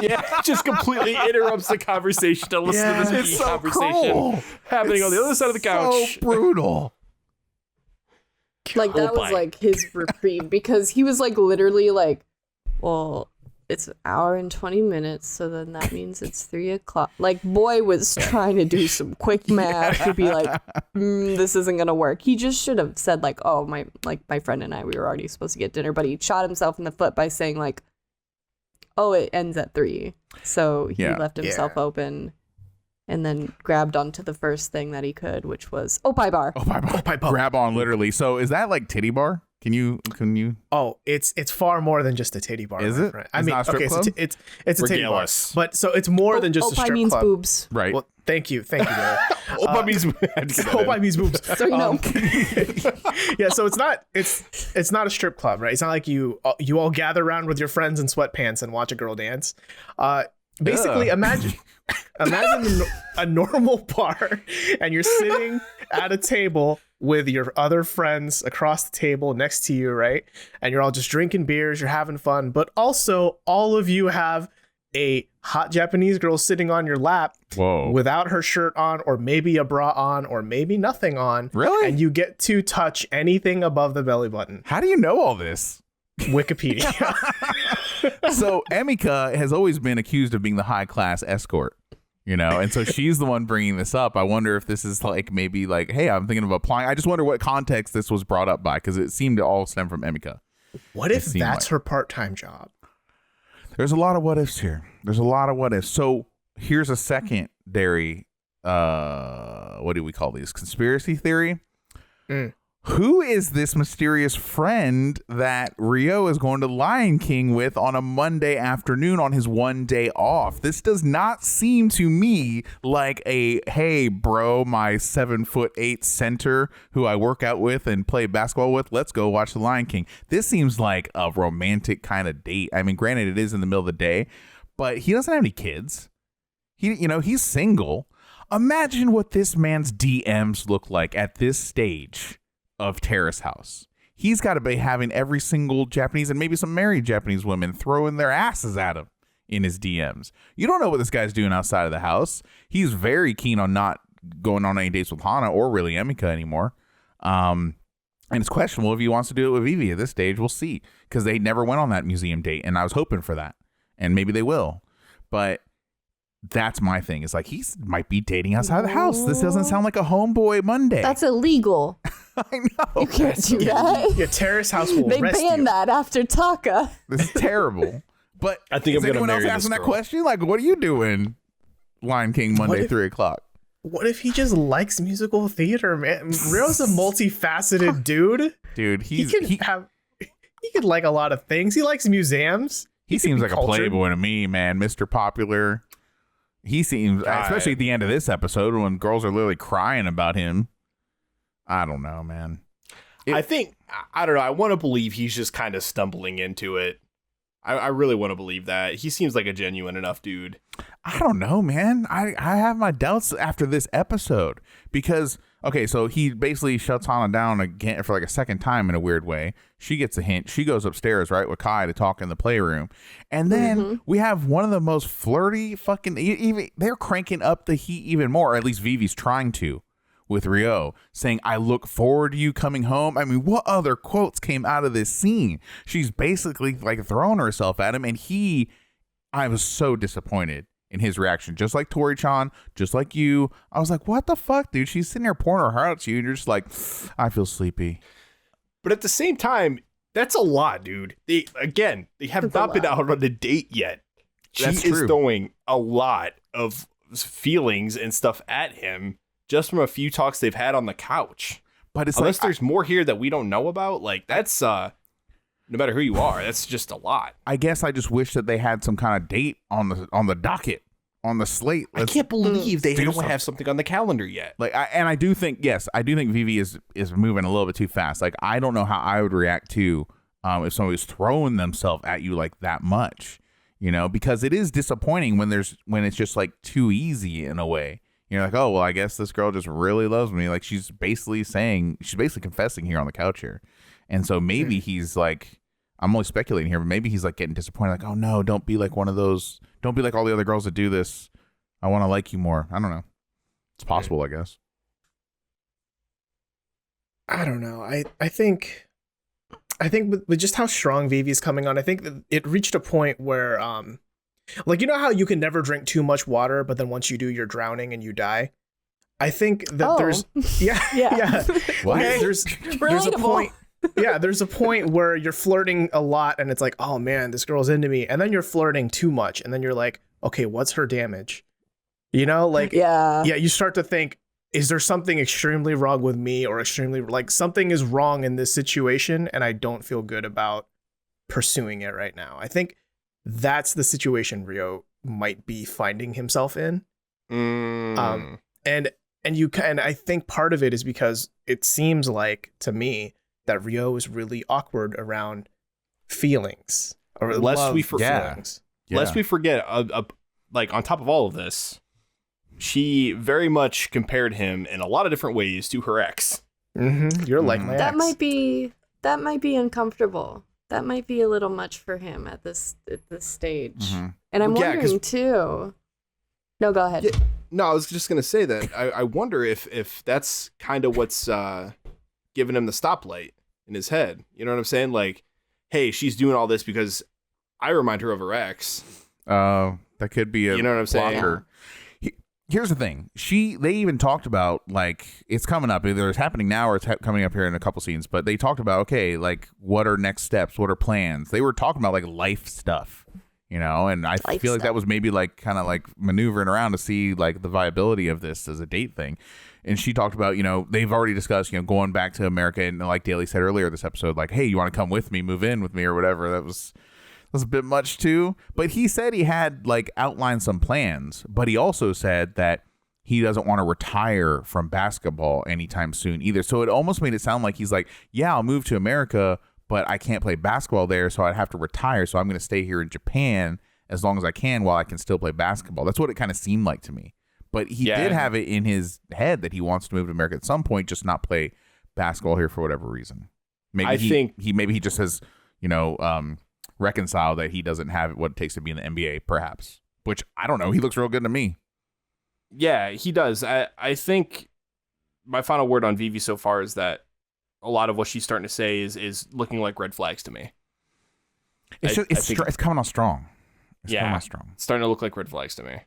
Yeah, just completely interrupts the conversation to listen to this conversation happening on the other side of the couch. So brutal. Like that was like his reprieve because he was like literally like, well, it's an hour and 20 minutes, so then that means it's 3 o'clock. Like, boy was trying to do some quick math to be like, this isn't gonna work. He just should have said like, oh, my friend and I, we were already supposed to get dinner, but he shot himself in the foot by saying like, oh, it ends at 3, so he left himself open. And then grabbed onto the first thing that he could, which was oppai bar. Oppai bar. Grab on, literally. So is that like titty bar? Can you? Oh, it's far more than just a titty bar. Is it? Friend. I mean, okay, so it's a titty bar, but so it's more than just a strip means club. Boobs, right? Well, thank you, Derek. Oppai means oppai means boobs. So you know. Yeah, so it's not a strip club, right? It's not like you all gather around with your friends in sweatpants and watch a girl dance. Basically, imagine a normal bar, and you're sitting at a table with your other friends across the table next to you, right? And you're all just drinking beers, you're having fun, but also all of you have a hot Japanese girl sitting on your lap without her shirt on, or maybe a bra on, or maybe nothing on. Really? And you get to touch anything above the belly button. How do you know all this? Wikipedia. So Emika has always been accused of being the high class escort, you know, and so she's the one bringing this up. I wonder if this is like maybe like, hey, I'm thinking of applying. I just wonder what context this was brought up by, because it seemed to all stem from Emika. What if that's her part-time job? There's a lot of what ifs here. There's a lot of what ifs. So here's a secondary, what do we call these? Conspiracy theory. Who is this mysterious friend that Ryo is going to Lion King with on a Monday afternoon on his one day off? This does not seem to me like a, hey, bro, my 7'8" center who I work out with and play basketball with, let's go watch the Lion King. This seems like a romantic kind of date. I mean, granted, it is in the middle of the day, but he doesn't have any kids. He's single. Imagine what this man's DMs look like at this stage of Terrace House. He's got to be having every single Japanese and maybe some married Japanese women throwing their asses at him in his DMs. You don't know what this guy's doing outside of the house. He's very keen on not going on any dates with Hana or really Emika anymore. And it's questionable if he wants to do it with Vivi at this stage. We'll see, because they never went on that museum date, and I was hoping for that, and maybe they will. But that's my thing. It's like he might be dating outside of the house. This doesn't sound like a homeboy Monday. That's illegal. I know. You can't do that. Yeah, Terrace House will They arrest banned you. that after Taka. This is terrible. But I think I'm going to marry else asking this that girl. question? Like, what are you doing? Lion King Monday, 3 o'clock. What if he just likes musical theater, man? Ryo's a multifaceted dude. Dude, He could like a lot of things. He likes museums. he seems like cultured. a playboy to me, man. Mr. Popular. He seems, especially at the end of this episode when girls are literally crying about him. I don't know, man. I think, I don't know. I want to believe he's just kind of stumbling into it. I really want to believe that. He seems like a genuine enough dude. I don't know, man. I have my doubts after this episode because, okay, so he basically shuts Hana down again for like a second time in a weird way. She gets a hint. She goes upstairs, right, with Kai to talk in the playroom. And then we have one of the most flirty fucking, even they're cranking up the heat even more, or at least Vivi's trying to, with Ryo, saying, I look forward to you coming home. I mean, what other quotes came out of this scene? She's basically like throwing herself at him, and I was so disappointed in his reaction, just like Tori-chan, just like you. I was like, what the fuck, dude? She's sitting there pouring her heart out to you, and you're just like, I feel sleepy. But at the same time, that's a lot, dude. They have not been out on a date yet. She is throwing a lot of feelings and stuff at him just from a few talks they've had on the couch. But it's unless there's more here that we don't know about, like that's no matter who you are, that's just a lot. I guess I just wish that they had some kind of date on the docket, on the slate. I can't believe they don't have something on the calendar yet. Like, I do think Vivi is moving a little bit too fast. Like, I don't know how I would react to if somebody was throwing themselves at you like that much, because it is disappointing when it's just like too easy in a way. You're like, oh, well, I guess this girl just really loves me. Like, she's basically confessing here on the couch here. And so maybe he's like, I'm only speculating here, but maybe he's like getting disappointed. Like, oh no, don't be like one of those. Don't be like all the other girls that do this. I want to like you more. I don't know. It's possible, I guess. I don't know. I think with just how strong Vivi's coming on, I think that it reached a point where, like, you know how you can never drink too much water, but then once you do, you're drowning and you die. I think that there's yeah. What? Okay, there's a point. Yeah, there's a point where you're flirting a lot and it's like, oh man, this girl's into me. And then you're flirting too much. And then you're like, okay, what's her damage? You start to think, is there something extremely wrong with me, or something is wrong in this situation and I don't feel good about pursuing it right now. I think that's the situation Ryo might be finding himself in. And I think part of it is because it seems like to me that Ryo is really awkward around feelings, or lest we forget, like on top of all of this, she very much compared him in a lot of different ways to her ex. Mm-hmm. You're like my ex. That might be uncomfortable. That might be a little much for him at this stage. Mm-hmm. And I'm wondering too. No, go ahead. Yeah, no, I was just gonna say that I wonder if that's kind of what's giving him the stoplight in his head. You know what I'm saying? Like, hey, she's doing all this because I remind her of her ex. That could be a, you know what I'm saying? Blocker. Here's the thing. They even talked about, like, it's coming up. Either it's happening now or it's coming up here in a couple scenes. But they talked about, okay, like, what are next steps? What are plans? They were talking about, like, life stuff, and I feel like that was maybe, like, kind of, like, maneuvering around to see, like, the viability of this as a date thing. And she talked about, they've already discussed, going back to America. And like Daly said earlier this episode, like, hey, you want to come with me, move in with me or whatever. That was a bit much too. But he said he had like outlined some plans, but he also said that he doesn't want to retire from basketball anytime soon either. So it almost made it sound like he's like, yeah, I'll move to America, but I can't play basketball there. So I'd have to retire. So I'm going to stay here in Japan as long as I can while I can still play basketball. That's what it kind of seemed like to me. But he did have it in his head that he wants to move to America at some point, just not play basketball here for whatever reason. Maybe he just has, reconciled that he doesn't have what it takes to be in the NBA, perhaps. Which, I don't know. He looks real good to me. Yeah, he does. I think my final word on Vivi so far is that a lot of what she's starting to say is looking like red flags to me. It's coming on strong. It's starting to look like red flags to me.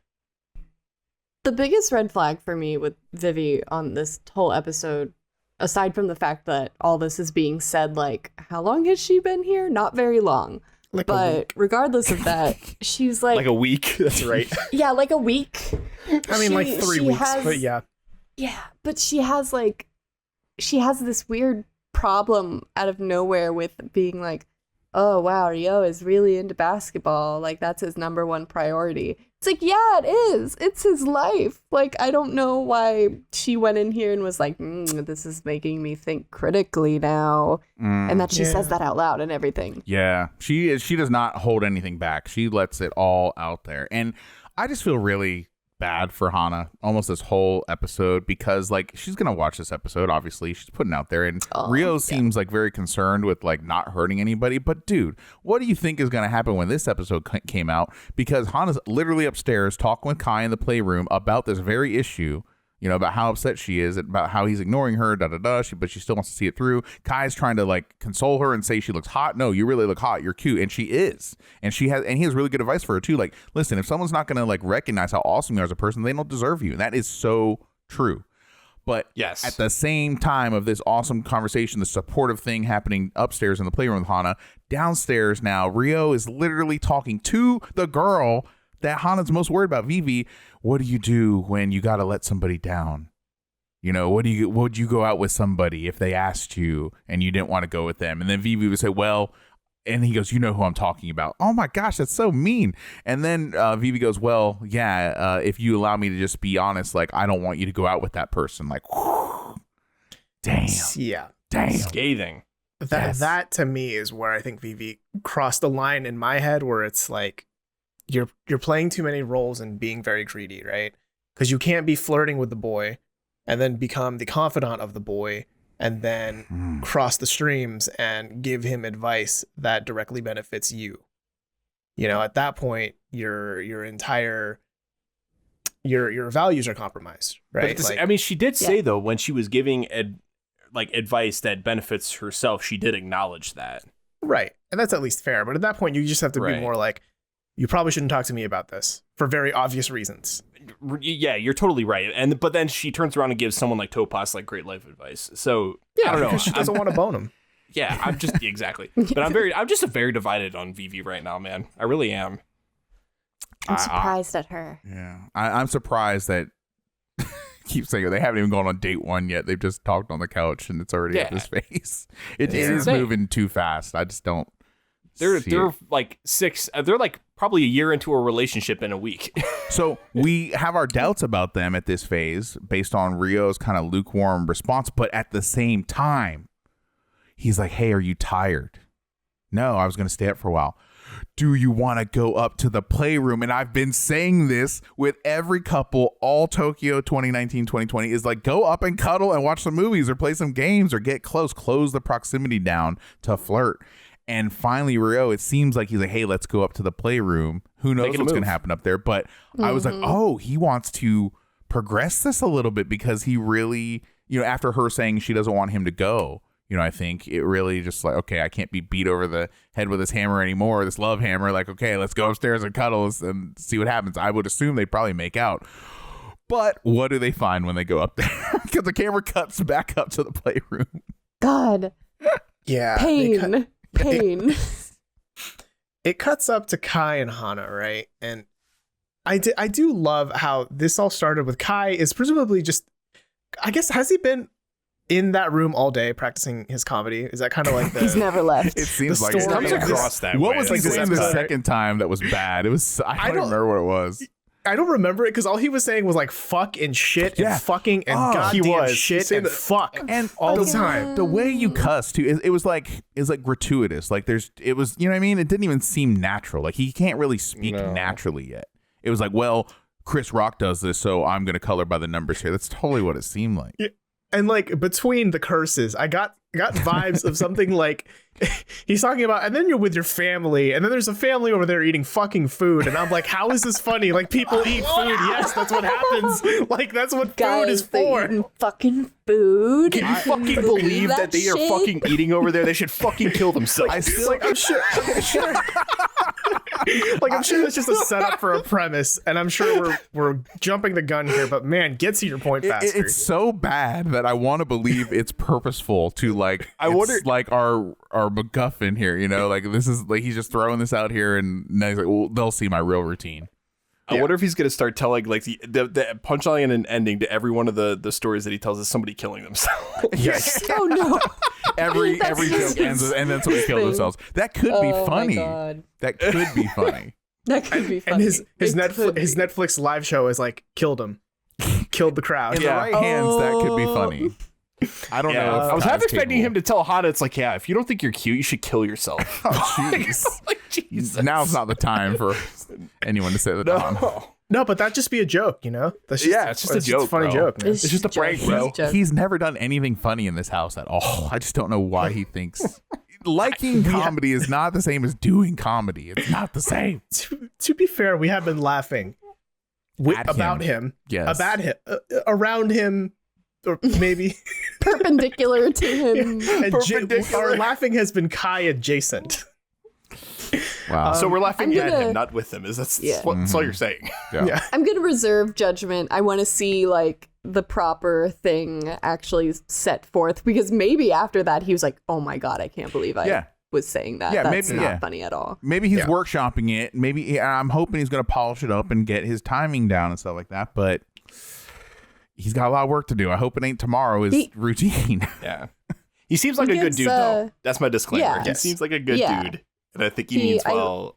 The biggest red flag for me with Vivi on this whole episode, aside from the fact that all this is being said, like, how long has she been here? Not very long. But regardless of that, she's like... Like a week? That's right. Yeah, like a week. I mean, like 3 weeks, but yeah. Yeah, but she has this weird problem out of nowhere with being like, oh, wow, Ryo is really into basketball. Like, that's his number one priority. It's like, yeah, it is. It's his life. Like, I don't know why she went in here and was like, this is making me think critically now. And that she says that out loud and everything. Yeah, she does not hold anything back. She lets it all out there. And I just feel really bad for Hana almost this whole episode, because like she's gonna watch this episode, obviously she's putting out there, and Ryo seems like very concerned with like not hurting anybody. But dude, what do you think is gonna happen when this episode came out? Because Hana's literally upstairs talking with Kai in the playroom about this very issue, about how upset she is, about how he's ignoring her, but she still wants to see it through. Kai's trying to like console her and say she looks hot. No, you really look hot. You're cute. And she is. And he has really good advice for her too. Like, listen, if someone's not going to like recognize how awesome you are as a person, they don't deserve you. And that is so true. But yes, at the same time of this awesome conversation, the supportive thing happening upstairs in the playroom with Hana, downstairs now, Ryo is literally talking to the girl that Hana's most worried about, Vivi. What do you do when you got to let somebody down? Would you go out with somebody if they asked you and you didn't want to go with them? And then Vivi would say, well, and he goes, you know who I'm talking about. Oh my gosh, that's so mean. And then Vivi goes, well, yeah, if you allow me to just be honest, like, I don't want you to go out with that person. Like, whew, damn. Yeah. Damn. Scathing. That to me is where I think Vivi crossed the line in my head, where it's like, you're playing too many roles and being very greedy, right? Because you can't be flirting with the boy and then become the confidant of the boy and then cross the streams and give him advice that directly benefits you. At that point, your entire your values are compromised, right? She did say though, when she was giving advice that benefits herself, she did acknowledge that, right? And that's at least fair. But at that point, you just have to be more like, you probably shouldn't talk to me about this for very obvious reasons. Yeah, you're totally right. But then she turns around and gives someone like Topaz like great life advice. So yeah, I don't know. Because she doesn't want to bone him. Yeah, I'm just exactly. But I'm just very divided on Vivi right now, man. I really am. I'm surprised at her. Yeah, I'm surprised that. Keep saying it. They haven't even gone on date 1 yet. They've just talked on the couch and it's already at this phase. It is moving too fast. I just don't. They're like 6. They're like probably a year into a relationship in a week. So we have our doubts about them at this phase based on Ryo's kind of lukewarm response. But at the same time, he's like, hey, are you tired? No, I was going to stay up for a while. Do you want to go up to the playroom? And I've been saying this with every couple all Tokyo 2019, 2020 is like, go up and cuddle and watch some movies or play some games or get close the proximity down to flirt. And finally, Ryo, it seems like he's like, hey, let's go up to the playroom. Who knows what's going to happen up there? But I was like, oh, he wants to progress this a little bit because he really, after her saying she doesn't want him to go, I think it really just like, okay, I can't be beat over the head with this hammer anymore, this love hammer. Like, okay, let's go upstairs and cuddle and see what happens. I would assume they'd probably make out. But what do they find when they go up there? Because the camera cuts back up to the playroom. God. Yeah. Pain. It cuts up to Kai and Hana, right? And I do love how this all started with Kai is presumably just, I guess, has he been in that room all day practicing his comedy? Is that kind of like the... He's never left. It seems like it comes across that what way. was he saying the second time that was bad? It was, I don't remember what it was. I don't remember it because all he was saying was like fuck and shit and fucking and goddamn shit and fuck and all the time. The way you cuss too, it was like gratuitous. Like it was, you know what I mean? It didn't even seem natural. Like he can't really speak naturally yet. It was like, well, Chris Rock does this, so I'm gonna color by the numbers here. That's totally what it seemed like. Yeah. And like between the curses, I got vibes of something like he's talking about, and then you're with your family, and then there's a family over there eating fucking food, and I'm like, how is this funny? Like people eat food, yes, that's what happens. Like that's what food is for. Eating fucking food. Can you fucking believe that they are fucking eating over there? They should fucking kill themselves. I'm sure. Like I'm sure it's just a setup for a premise, and I'm sure we're jumping the gun here, but man, get to your point faster. It's so bad that I want to believe it's purposeful to like. I wonder, like our MacGuffin here, like this is like he's just throwing this out here, and now he's like, well, they'll see my real routine. I wonder if he's gonna start telling like the punchline and an ending to every one of the stories that he tells is somebody killing themselves. Yes. Oh no. every joke ends and then somebody kills themselves. That could be funny. That could be funny. That could be funny. And his Netflix live show is like killed him, killed the crowd. In the right hands, that could be funny. I don't know. I was half expecting him to tell Hana, it's like, if you don't think you're cute, you should kill yourself. Oh, jeez. Like, Jesus. Now's not the time for anyone to say that. No, but that'd just be a joke, That's just, it's just a joke, a funny bro. joke, man. It's just a prank, bro. He's never done anything funny in this house at all. I just don't know why he thinks liking comedy is not the same as doing comedy. It's not the same. To be fair, we have been laughing about him, Yes. about him, around him, or maybe perpendicular to him. and our laughing has been Kai adjacent. Wow. So we're laughing at gonna- him, not with him. That's Yeah. that's all you're saying. Yeah. I'm gonna reserve judgment. I want to see like the proper thing actually set forth, because maybe after that he was like, "Oh my god, I can't believe I was saying that. Yeah, That's maybe, not funny at all." Maybe he's workshopping it. Maybe I'm hoping he's going to polish it up and get his timing down and stuff like that. But he's got a lot of work to do. I hope it ain't tomorrow his routine. Yeah. He seems like a good dude, though. That's my disclaimer. He seems like a good dude. And I think he means well.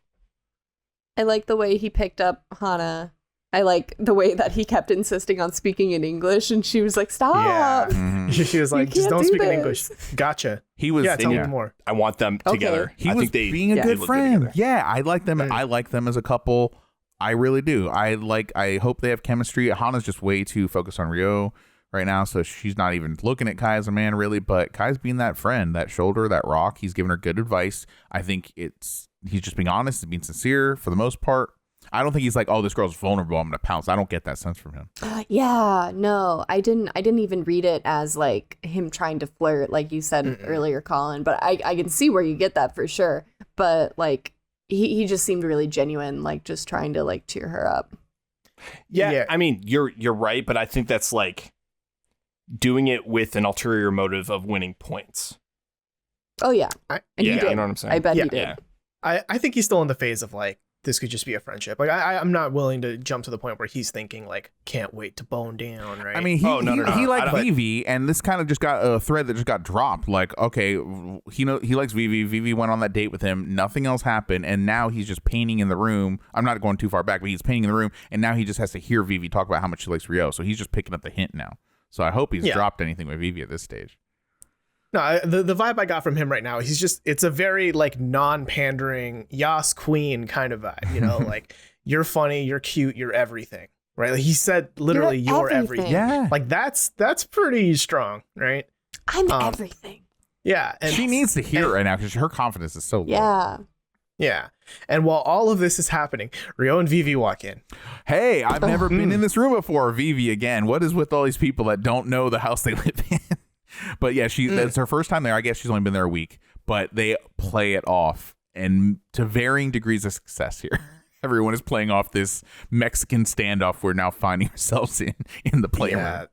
I like the way he picked up Hana. I like the way that he kept insisting on speaking in English, and she was like, "Stop!" Yeah. She was like, "Just don't speak in English." Gotcha. He was. Tell me more. I want them together. He I was think they being a good friend. Yeah, I like them. Mm. I like them as a couple. I really do. I hope they have chemistry. Hana's just way too focused on Ryo right now, so she's not even looking at Kai as a man, really. But Kai's being that friend, that shoulder, that rock. He's giving her good advice. I think he's just being honest and being sincere for the most part. I don't think he's like, "Oh, this girl's vulnerable, I'm gonna pounce." I don't get that sense from him. Yeah, no, I didn't even read it as like him trying to flirt, like you said earlier, Colin. But I can see where you get that for sure. But like he just seemed really genuine, like just trying to like cheer her up. Yeah, I mean, you're right, but I think that's like doing it with an ulterior motive of winning points. Oh yeah, and he did. You know what I'm saying? I bet he did. Yeah. I think he's still in the phase of like, this could just be a friendship. Like I'm not willing to jump to the point where he's thinking like, can't wait to bone down, right? I mean, he liked Vivi, and this kind of just got a thread that just got dropped. Like, okay, he likes Vivi. Vivi went on that date with him. Nothing else happened, and now he's just painting in the room. I'm not going too far back, but he's painting in the room, and now he just has to hear Vivi talk about how much she likes Ryo. So he's just picking up the hint now. So I hope he's dropped anything with Vivi at this stage. No, the vibe I got from him right now, it's a very like non-pandering Yas Queen kind of vibe, you know, like you're funny, you're cute, you're everything, right? Like he said literally you're everything. Yeah. Like that's pretty strong, right? I'm everything. Yeah. And she needs to hear it right now because her confidence is so low. Yeah. Yeah. And while all of this is happening, Ryo and Vivi walk in. Hey, I've never been in this room before. Vivi again. What is with all these people that don't know the house they live in? But yeah, that's her first time there. I guess she's only been there a week, but they play it off, and to varying degrees of success here. Everyone is playing off this Mexican standoff we're now finding ourselves in the playroom. Yeah.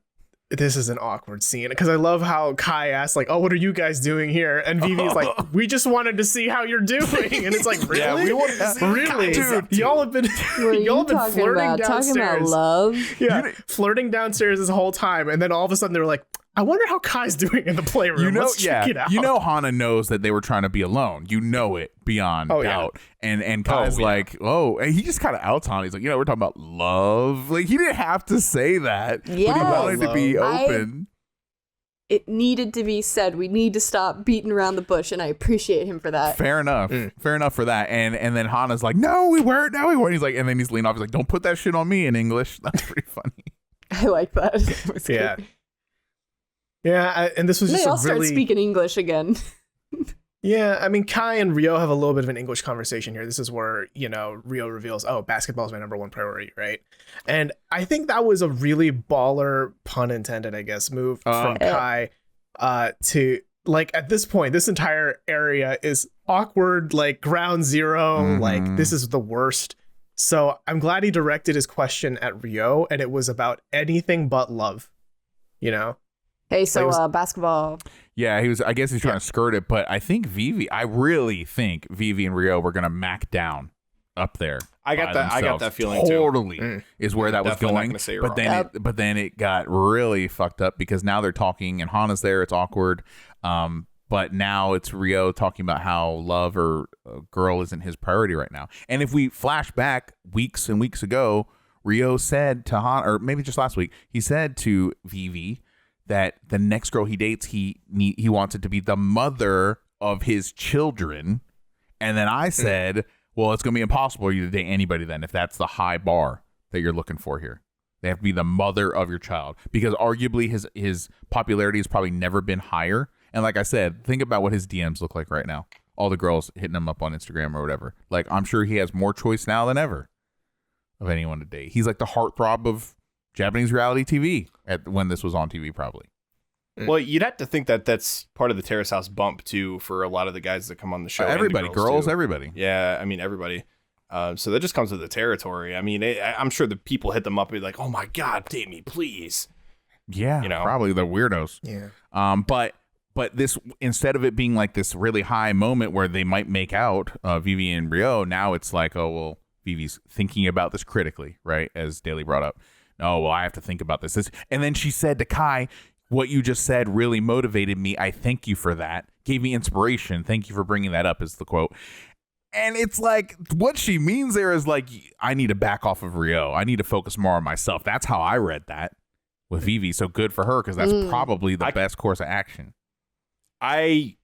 This is an awkward scene because I love how Kai asks like, "Oh, what are you guys doing here?" And Vivi's like, "We just wanted to see how you're doing." And it's like, "Really? Yeah, we wanted to see really? dude, Y'all have been flirting downstairs. Talking about love. Yeah, flirting downstairs this whole time, and then all of a sudden they were like, "I wonder how Kai's doing in the playroom. You know, Let's check it out." You know, Hana knows that they were trying to be alone. You know it beyond doubt. And Kai's like, "Oh," and he just kind of outs Hana. He's like, we're talking about love. Like he didn't have to say that, but he wanted to be open. It needed to be said. We need to stop beating around the bush, and I appreciate him for that. Fair enough. Fair enough for that. And then Hana's like, "No, we weren't. No, we weren't." He's like, and then he's leaning off. He's like, "Don't put that shit on me" in English. That's pretty funny. I like that. It was Yeah. great. Yeah, and this was just They all a start really speaking English again. Yeah, I mean, Kai and Ryo have a little bit of an English conversation here. This is where, Ryo reveals, "Oh, basketball is my number one priority," right? And I think that was a really baller, pun intended, I guess, move from Kai to, like, at this point, this entire area is awkward, like, ground zero, like, this is the worst. So I'm glad he directed his question at Ryo, and it was about anything but love, Hey, so basketball. Yeah, I guess he's trying to skirt it, but I really think Vivi and Ryo were gonna mac down up there. I got that feeling totally is where that was going. But then it got really fucked up because now they're talking and Hana's there. It's awkward. But now it's Ryo talking about how love or a girl isn't his priority right now. And if we flash back weeks and weeks ago, Ryo said to Hana, or maybe just last week, he said to Vivi that the next girl he dates, he wants it to be the mother of his children. And then I said, well, it's going to be impossible for you to date anybody then if that's the high bar that you're looking for here. They have to be the mother of your child because arguably his popularity has probably never been higher. And like I said, think about what his DMs look like right now. All the girls hitting him up on Instagram or whatever. Like, I'm sure he has more choice now than ever. of anyone to date. He's like the heartthrob of Japanese reality TV when this was on TV, probably. Well, you'd have to think that that's part of the Terrace House bump too for a lot of the guys that come on the show. Everybody, girls, everybody. Yeah, I mean everybody. So that just comes with the territory. I mean, I'm sure the people hit them up and be like, "Oh my God, date me, please." Yeah, probably the weirdos. Yeah. But this, instead of it being like this really high moment where they might make out, Vivi and Ryo, now it's like, oh well, Vivi's thinking about this critically, right? As Daly brought up. Oh well, I have to think about this. And then she said to Kai, "What you just said really motivated me. I thank you for that. Gave me inspiration. Thank you for bringing that up," is the quote. And it's like, what she means there is like, I need to back off of Ryo. I need to focus more on myself. That's how I read that with Vivi. So good for her, because that's probably the best course of action. I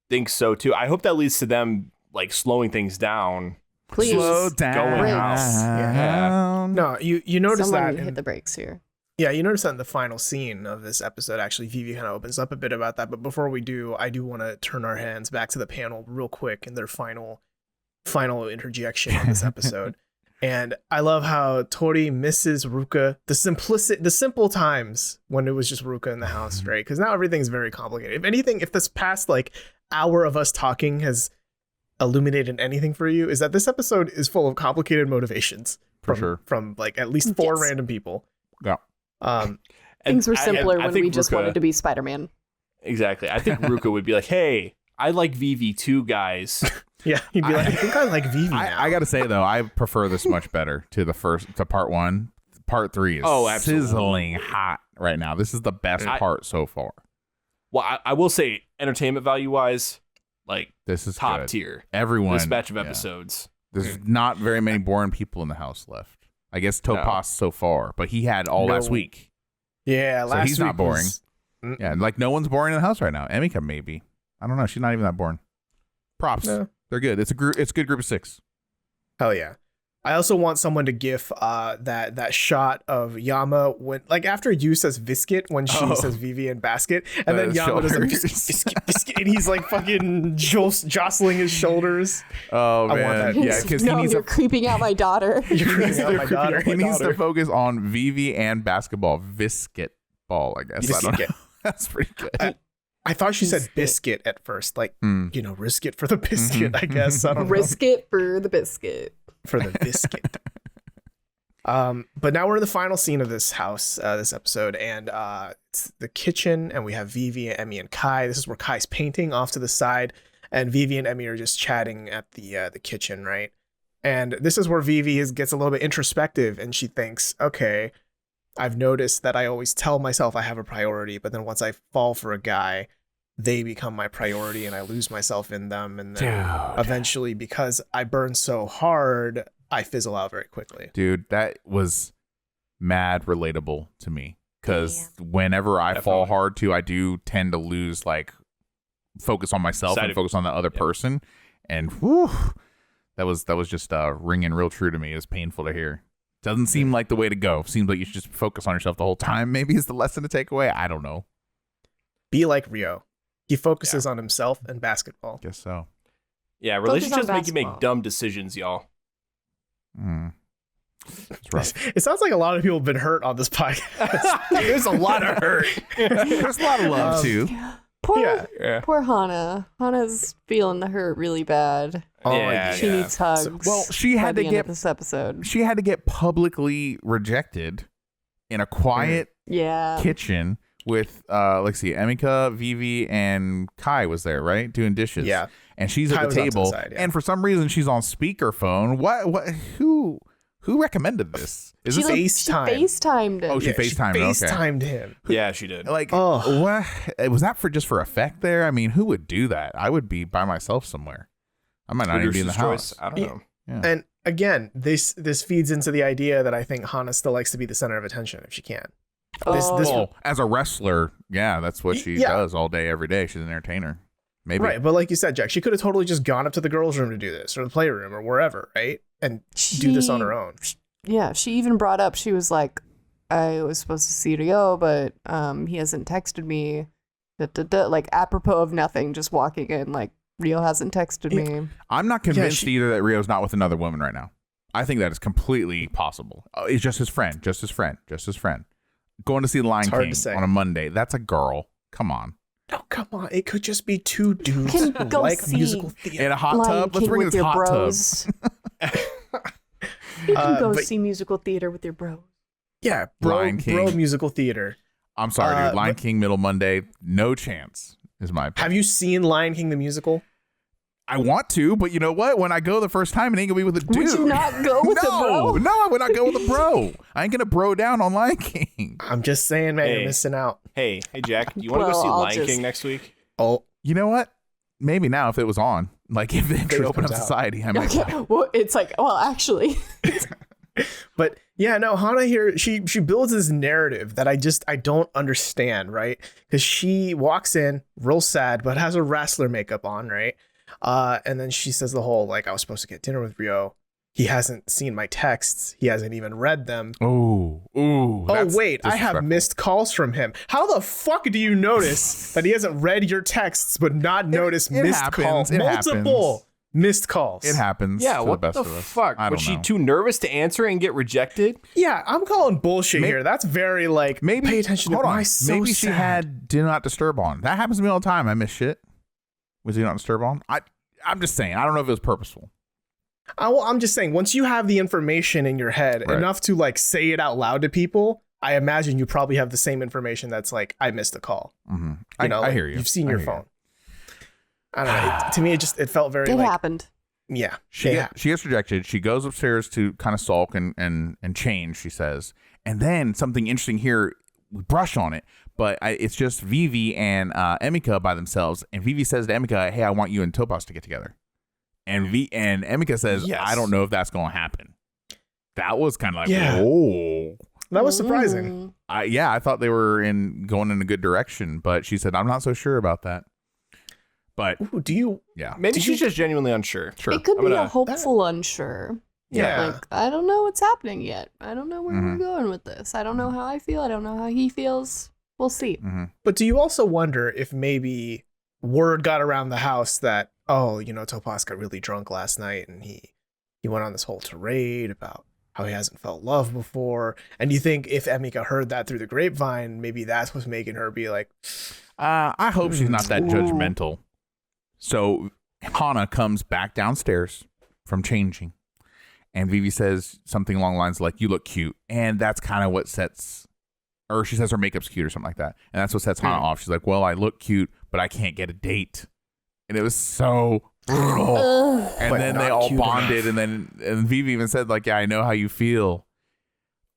think so too. I hope that leads to them like slowing things down. Please slow down. Going out. Yeah. No, you notice Someone that. hit the brakes here. Yeah, you notice that in the final scene of this episode, actually, Vivi kind of opens up a bit about that. But before we do, I do want to turn our hands back to the panel real quick in their final interjection on this episode. And I love how Tori misses Ruka, the simple times when it was just Ruka in the house, right? Because now everything's very complicated. If anything, if this past like hour of us talking has illuminated anything for you, is that this episode is full of complicated motivations from like at least 4 random people. Yeah. Things were simpler when we just wanted to be Spider-Man. Exactly. I think Ruka would be like, "Hey, I like Vivi too, guys." Yeah, he'd be like, "I think I like Vivi now." I gotta say though, I prefer this much better to part 1. Part 3 is sizzling hot right now. This is the best part so far. Well, I will say, entertainment value wise, like this is top good. tier. Everyone, this batch of episodes. There's not very many boring people in the house left. I guess Topaz so far, but he had all last week. Yeah, so he's not boring. Yeah, like no one's boring in the house right now. Emika maybe. I don't know. She's not even that boring. Props. No. They're good. It's a good group of 6. Hell yeah. I also want someone to gif that shot of Yama when like after Yu says biscuit when she says Vivi and basket, and then Yama does a biscuit and he's like fucking jostling his shoulders. Oh man, yeah, because you're creeping out my daughter. You're creeping out my daughter. He needs to focus on Vivi and basketball, biscuit ball. I guess. I don't know. That's pretty good. I thought she said biscuit at first, like risk it for the biscuit. I guess I don't know. Risk it for the biscuit. For the biscuit. But now we're in the final scene of this house, this episode, and it's the kitchen, and we have Vivi, Emmy, and Kai. This is where Kai's painting off to the side, and Vivi and Emmy are just chatting at the kitchen, right? And this is where Vivi gets a little bit introspective, and she thinks, okay, I've noticed that I always tell myself I have a priority, but then once I fall for a guy, they become my priority and I lose myself in them. And then eventually, because I burn so hard, I fizzle out very quickly. Dude, that was mad relatable to me. Because whenever I fall hard too, I do tend to lose like focus on myself and focus on the other person. And whew, that was just ringing real true to me. It was painful to hear. Doesn't seem like the way to go. Seems like you should just focus on yourself the whole time. Maybe is the lesson to take away. I don't know. Be like Ryo. He focuses on himself and basketball. Guess so. Yeah, relationships make you make dumb decisions, y'all. That's rough. It sounds like a lot of people have been hurt on this podcast. There's a lot of hurt. There's a lot of love too. Poor Hana. Hana's feeling the hurt really bad. She needs hugs. Well, she had to get this episode. She had to get publicly rejected in a quiet kitchen with let's see, Emika, Vivi, and Kai was there, right? Doing dishes. Yeah. And she's Kai at the table. side, and for some reason she's on speakerphone. What who recommended this? Is this FaceTime? She FaceTimed him. Oh, she FaceTimed him. She FaceTimed him. Yeah, she did. Like, what was that for? Just for effect there? I mean, who would do that? I would be by myself somewhere. I might not even be in the house. I don't know. Yeah. And again, this feeds into the idea that I think Hana still likes to be the center of attention if she can. As a wrestler, that's what she does all day, every day. She's an entertainer. Maybe. Right, but like you said, Jack, she could have totally just gone up to the girls' room to do this, or the playroom, or wherever, right? And do this on her own. Yeah, she even brought up, she was like, I was supposed to see Ryo, but he hasn't texted me. Like, apropos of nothing, just walking in, like, Ryo hasn't texted me. I'm not convinced either that Ryo's not with another woman right now. I think that is completely possible. It's just his friend. Going to see The Lion King on a Monday. That's a girl. Come on. No, come on. It could just be two dudes who like musical theater. In a hot tub? Let's bring this hot bros. tub. You can go see musical theater with your bros. Yeah, bro musical theater. I'm sorry, dude. Lion King Middle Monday, no chance is my opinion. Have you seen Lion King the musical? I want to, but you know what? When I go the first time, it ain't gonna be with a dude. Would you not go with a bro? No, I would not go with a bro. I ain't gonna bro down on Lion King. I'm just saying, man, you're missing out. Hey, Jack, you want to go see Lion King next week? Oh, you know what? Maybe now if it was on, like if they open up society, I might. Okay. Well, it's like, well, actually. But yeah, no, Hana here, she builds this narrative that I don't understand, right? Because she walks in real sad, but has a wrestler makeup on, right? And then she says the whole, like, I was supposed to get dinner with Ryo. He hasn't seen my texts. He hasn't even read them. Oh, wait, I have missed calls from him. How the fuck do you notice that he hasn't read your texts, but not notice missed calls? Multiple missed calls. It happens. Yeah, what the fuck? Was she too nervous to answer and get rejected? Yeah, I'm calling bullshit here. That's very, like, maybe pay attention to why so maybe sad. She had Do Not Disturb on. That happens to me all the time. I miss shit. Was Do Not Disturb on? I'm just saying. I don't know if it was purposeful. I'm just saying, once you have the information in your head enough to, like, say it out loud to people, I imagine you probably have the same information that's like, I missed a call. Mm-hmm. I hear you. You've seen your phone. I don't know. To me, it felt very. It happened. Yeah. She gets rejected. She goes upstairs to kind of sulk and change, she says. And then something interesting here, we brush on it, but it's just Vivi and Emika by themselves. And Vivi says to Emika, hey, I want you and Topaz to get together. And Emika says, yes. I don't know if that's going to happen. That was kind of like, whoa. That was surprising. I thought they were going in a good direction, but she said, I'm not so sure about that. But do you? Yeah, maybe she's just genuinely unsure. Sure, it could be a hopeful unsure. Yeah, like I don't know what's happening yet. I don't know where we're going with this. I don't know how I feel. I don't know how he feels. We'll see. Mm-hmm. But do you also wonder if maybe word got around the house that Topaz got really drunk last night and he went on this whole tirade about how he hasn't felt love before, and you think if Emika heard that through the grapevine, maybe that's what's making her be like, I hope she's not that judgmental. So Hana comes back downstairs from changing, and Vivi says something along the lines like, you look cute. And that's kind of what she says her makeup's cute or something like that. And that's what sets Hana off. She's like, well, I look cute, but I can't get a date. And it was so brutal. And then they all bonded. Enough. And Vivi even said, like, yeah, I know how you feel.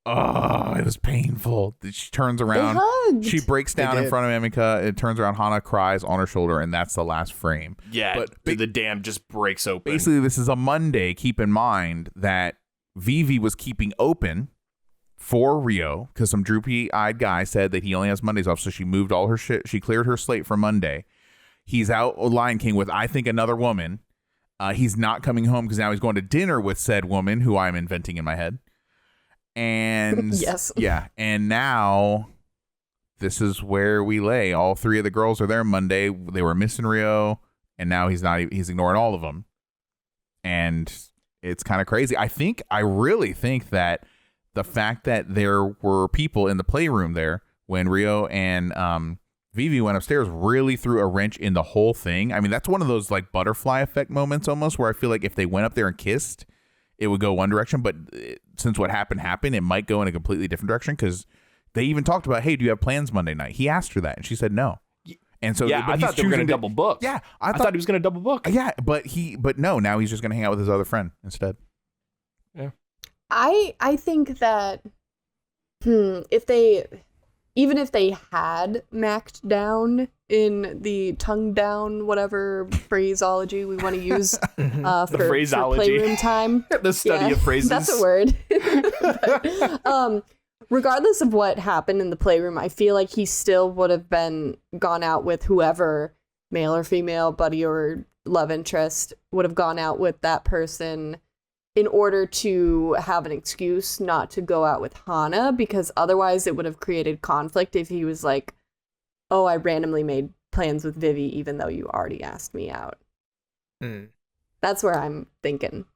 Oh, it was painful. She turns around. She breaks down in front of Emika. It turns around. Hana cries on her shoulder, and that's the last frame. Yeah, but the dam just breaks open. Basically, this is a Monday. Keep in mind that Vivi was keeping open for Ryo because some droopy-eyed guy said that he only has Mondays off, so she moved all her shit. She cleared her slate for Monday. He's out Lion King with, I think, another woman. He's not coming home because now he's going to dinner with said woman, who I'm inventing in my head. And yes. Yeah. And now this is where we lay. All three of the girls are there Monday. They were missing Ryo, and now he's ignoring all of them. And it's kind of crazy. I really think that the fact that there were people in the playroom there when Ryo and Vivi went upstairs really threw a wrench in the whole thing. I mean, that's one of those like butterfly effect moments almost where I feel like if they went up there and kissed, it would go one direction, but since what happened, it might go in a completely different direction because they even talked about, hey, do you have plans Monday night? He asked her that, and she said no. And so, I thought they were going to double book. Yeah, I thought he was going to double book. Yeah, but no, now he's just going to hang out with his other friend instead. Yeah, I think that even if they had macked down in the tongue down, whatever phraseology we want to use for playroom time. The study of phrases. That's a word. But, regardless of what happened in the playroom, I feel like he still would have gone out with whoever, male or female, buddy or love interest, would have gone out with that person in order to have an excuse not to go out with Hana, because otherwise it would have created conflict if he was like, oh, I randomly made plans with Vivi even though you already asked me out. That's where I'm thinking.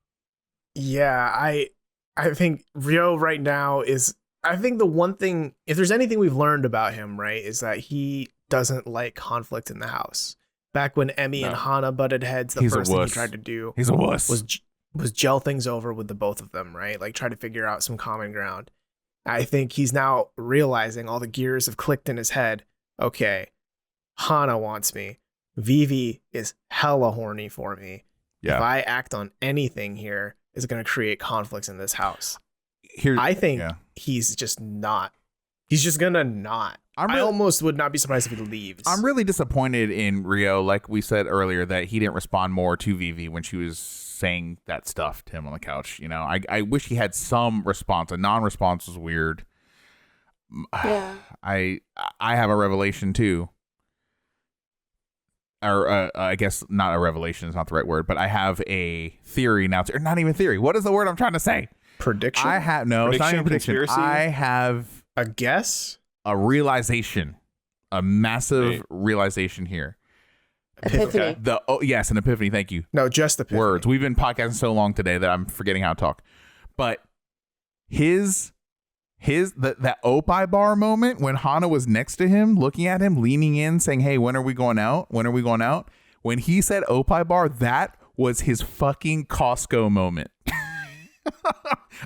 Yeah, I think Ryo right now is, I think the one thing, if there's anything we've learned about him, right, is that he doesn't like conflict in the house. Back when Emmy and Hana butted heads, the first thing he tried to do He's a wuss. was gel things over with the both of them, right? Like try to figure out some common ground. I think he's now realizing all the gears have clicked in his head. Okay, Hana wants me. Vivi is hella horny for me. Yeah. If I act on anything here, it's going to create conflicts in this house. Here, I think he's just not. He's just going to not. I almost would not be surprised if he leaves. I'm really disappointed in Ryo, like we said earlier, that he didn't respond more to Vivi when she was saying that stuff to him on the couch. You know, I wish he had some response. A non-response was weird. Yeah. I have a revelation too. Or I guess not a revelation is not the right word, but I have a theory now. Or not even theory. What is the word I'm trying to say? Prediction? I have no. It's not even prediction. Conspiracy? I have a guess? A realization. A massive realization here. Epiphany. Yes, an epiphany. Thank you. No, just epiphany. Words. We've been podcasting so long today that I'm forgetting how to talk. But that oppai bar moment when Hana was next to him, looking at him, leaning in, saying, "Hey, when are we going out? When are we going out?" When he said oppai bar, that was his fucking Costco moment.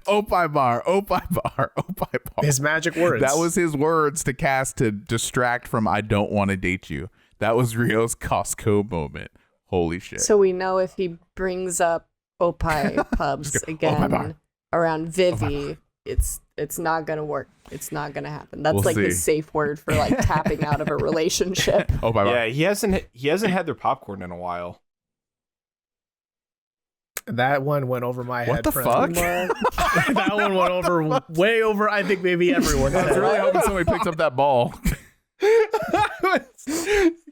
Oppai bar, oppai bar, oppai bar. His magic words. That was his words to cast to distract from "I don't want to date you." That was Ryo's Costco moment. Holy shit. So we know if he brings up oppai pubs again around Vivi, it's not gonna work. It's not gonna happen. That's We'll see. his safe word for like tapping out of a relationship. Oppai bar. Yeah, he hasn't had their popcorn in a while. That one went over my head. What the friend. fuck? That one went over, way over, I think maybe everyone's I was head. really hoping somebody picked up that ball.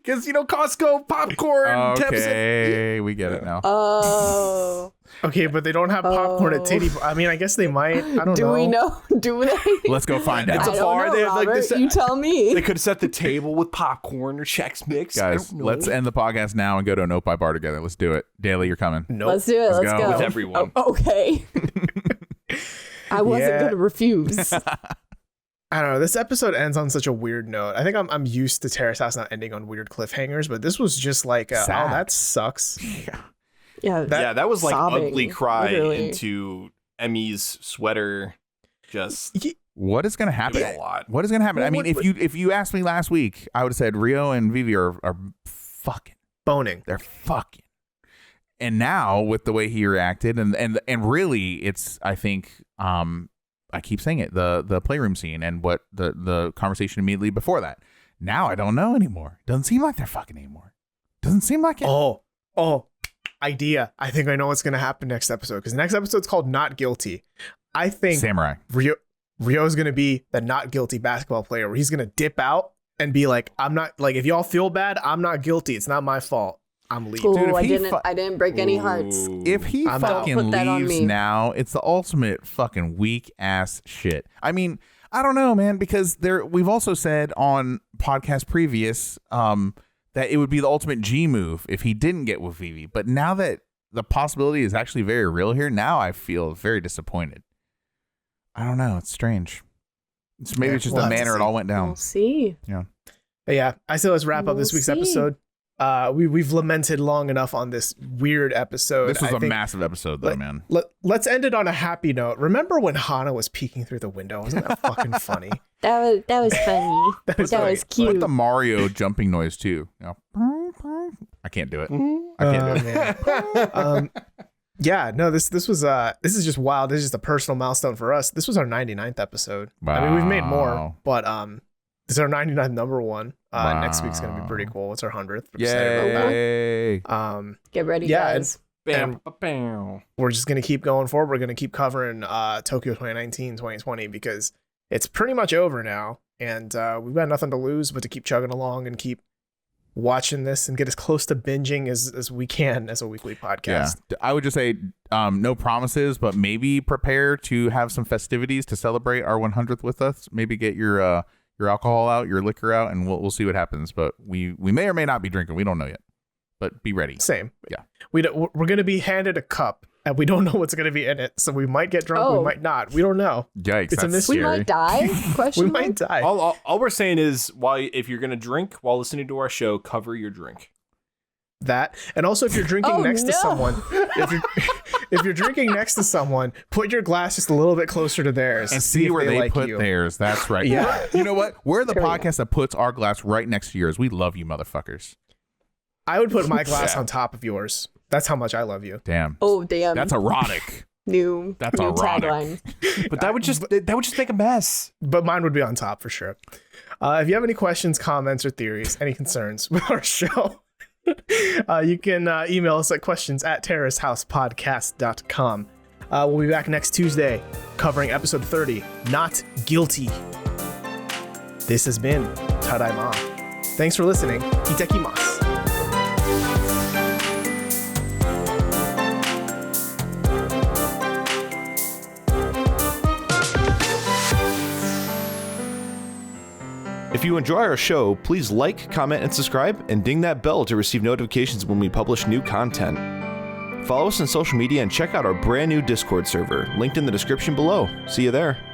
Because, Costco popcorn. Okay, we get it now. Oh. Okay, but they don't have popcorn at Titty. I mean, I guess they might. I don't know. Do we know? Do they? Let's go find It's out. a bar. I don't They know, have, like, Robert. this- You tell me. They could have set the table with popcorn or Chex Mix. Guys, let's end the podcast now and go to an oppai bar together. Let's do it. Daly, you're coming. Nope. Let's do it. Let's go. go. With everyone. Oh, okay. I wasn't going to refuse. I don't know. This episode ends on such a weird note. I think I'm used to Terrace House not ending on weird cliffhangers, but this was just like, oh, that sucks. Yeah. That was like sobbing, ugly cry literally. into Emmy's sweater. Just What is going to happen? a lot. What is going to happen? I mean, if you asked me last week, I would have said Ryo and Vivi are fucking Boning. They're fucking. And now with the way he reacted, and really, it's, I think, I keep saying it, the playroom scene and what the conversation immediately before that. Now I don't know anymore. Doesn't seem like they're fucking anymore. Doesn't seem like it. Oh, idea. I think I know what's going to happen next episode, because the next episode's called Not Guilty. I think Samurai. Ryo's going to be the not guilty basketball player, where he's going to dip out and be like, I'm not, like, if y'all feel bad, I'm not guilty. It's not my fault. I'm leaving. Ooh, Dude, I didn't break any hearts. If he fucking put that on leaves me. now, it's the ultimate fucking weak ass shit. I mean, I don't know, man, because we've also said on podcast previous that it would be the ultimate G move if he didn't get with Vivi. But now that the possibility is actually very real here, now I feel very disappointed. I don't know. It's strange. It's just the manner it all went down. We'll see. Yeah. But yeah, I say let's wrap up this We'll week's see. episode. We've lamented long enough on this weird episode. This was I a think massive episode, though, man. Let's end it on a happy note. Remember when Hana was peeking through the window? Wasn't that fucking funny? That was funny. That was That funny. was I cute. like the Mario jumping noise, too. I can't do it. I can't do it. Man. Yeah, no, this is just wild. This is just a personal milestone for us. This was our 99th episode. I mean, we've made more, Wow. but this is our 99th number one. Next week's gonna be pretty cool. It's our 100th. We're excited about Yay. that. Get ready, yeah, guys. Bam, bam. We're just gonna keep going forward. We're gonna keep covering Tokyo 2019, 2020, because it's pretty much over now, and we've got nothing to lose but to keep chugging along and keep watching this and get as close to binging as we can as a weekly podcast. Yeah, I would just say no promises, but maybe prepare to have some festivities to celebrate our 100th with us. Maybe get your alcohol out, your liquor out, and we'll see what happens. But we may or may not be drinking. We don't know yet, but be ready. Same. Yeah. We're going to be handed a cup and we don't know what's going to be in it. So we might get drunk, we might not. We don't know. Yikes! It's a mystery. We might die? We might die. All we're saying is, if you're gonna drink while listening to our show, cover your drink. That, and also if you're drinking next to someone, if you're drinking next to someone, put your glass just a little bit closer to theirs and see where they put theirs. That's right. Yeah. You know what? We're the podcast that puts our glass right next to yours. We love you, motherfuckers. I would put my glass on top of yours. That's how much I love you. Damn. Oh, damn. That's erotic. That's new erotic. tagline. But that would just make a mess. But mine would be on top for sure. If you have any questions, comments, or theories, any concerns with our show, you can email us at questions@terracehousepodcast.com. We'll be back next Tuesday covering episode 30, Not Guilty. This has been Tadaima. Thanks for listening. Itakimasu. If you enjoy our show, please like, comment, and subscribe, and ding that bell to receive notifications when we publish new content. Follow us on social media and check out our brand new Discord server, linked in the description below. See you there.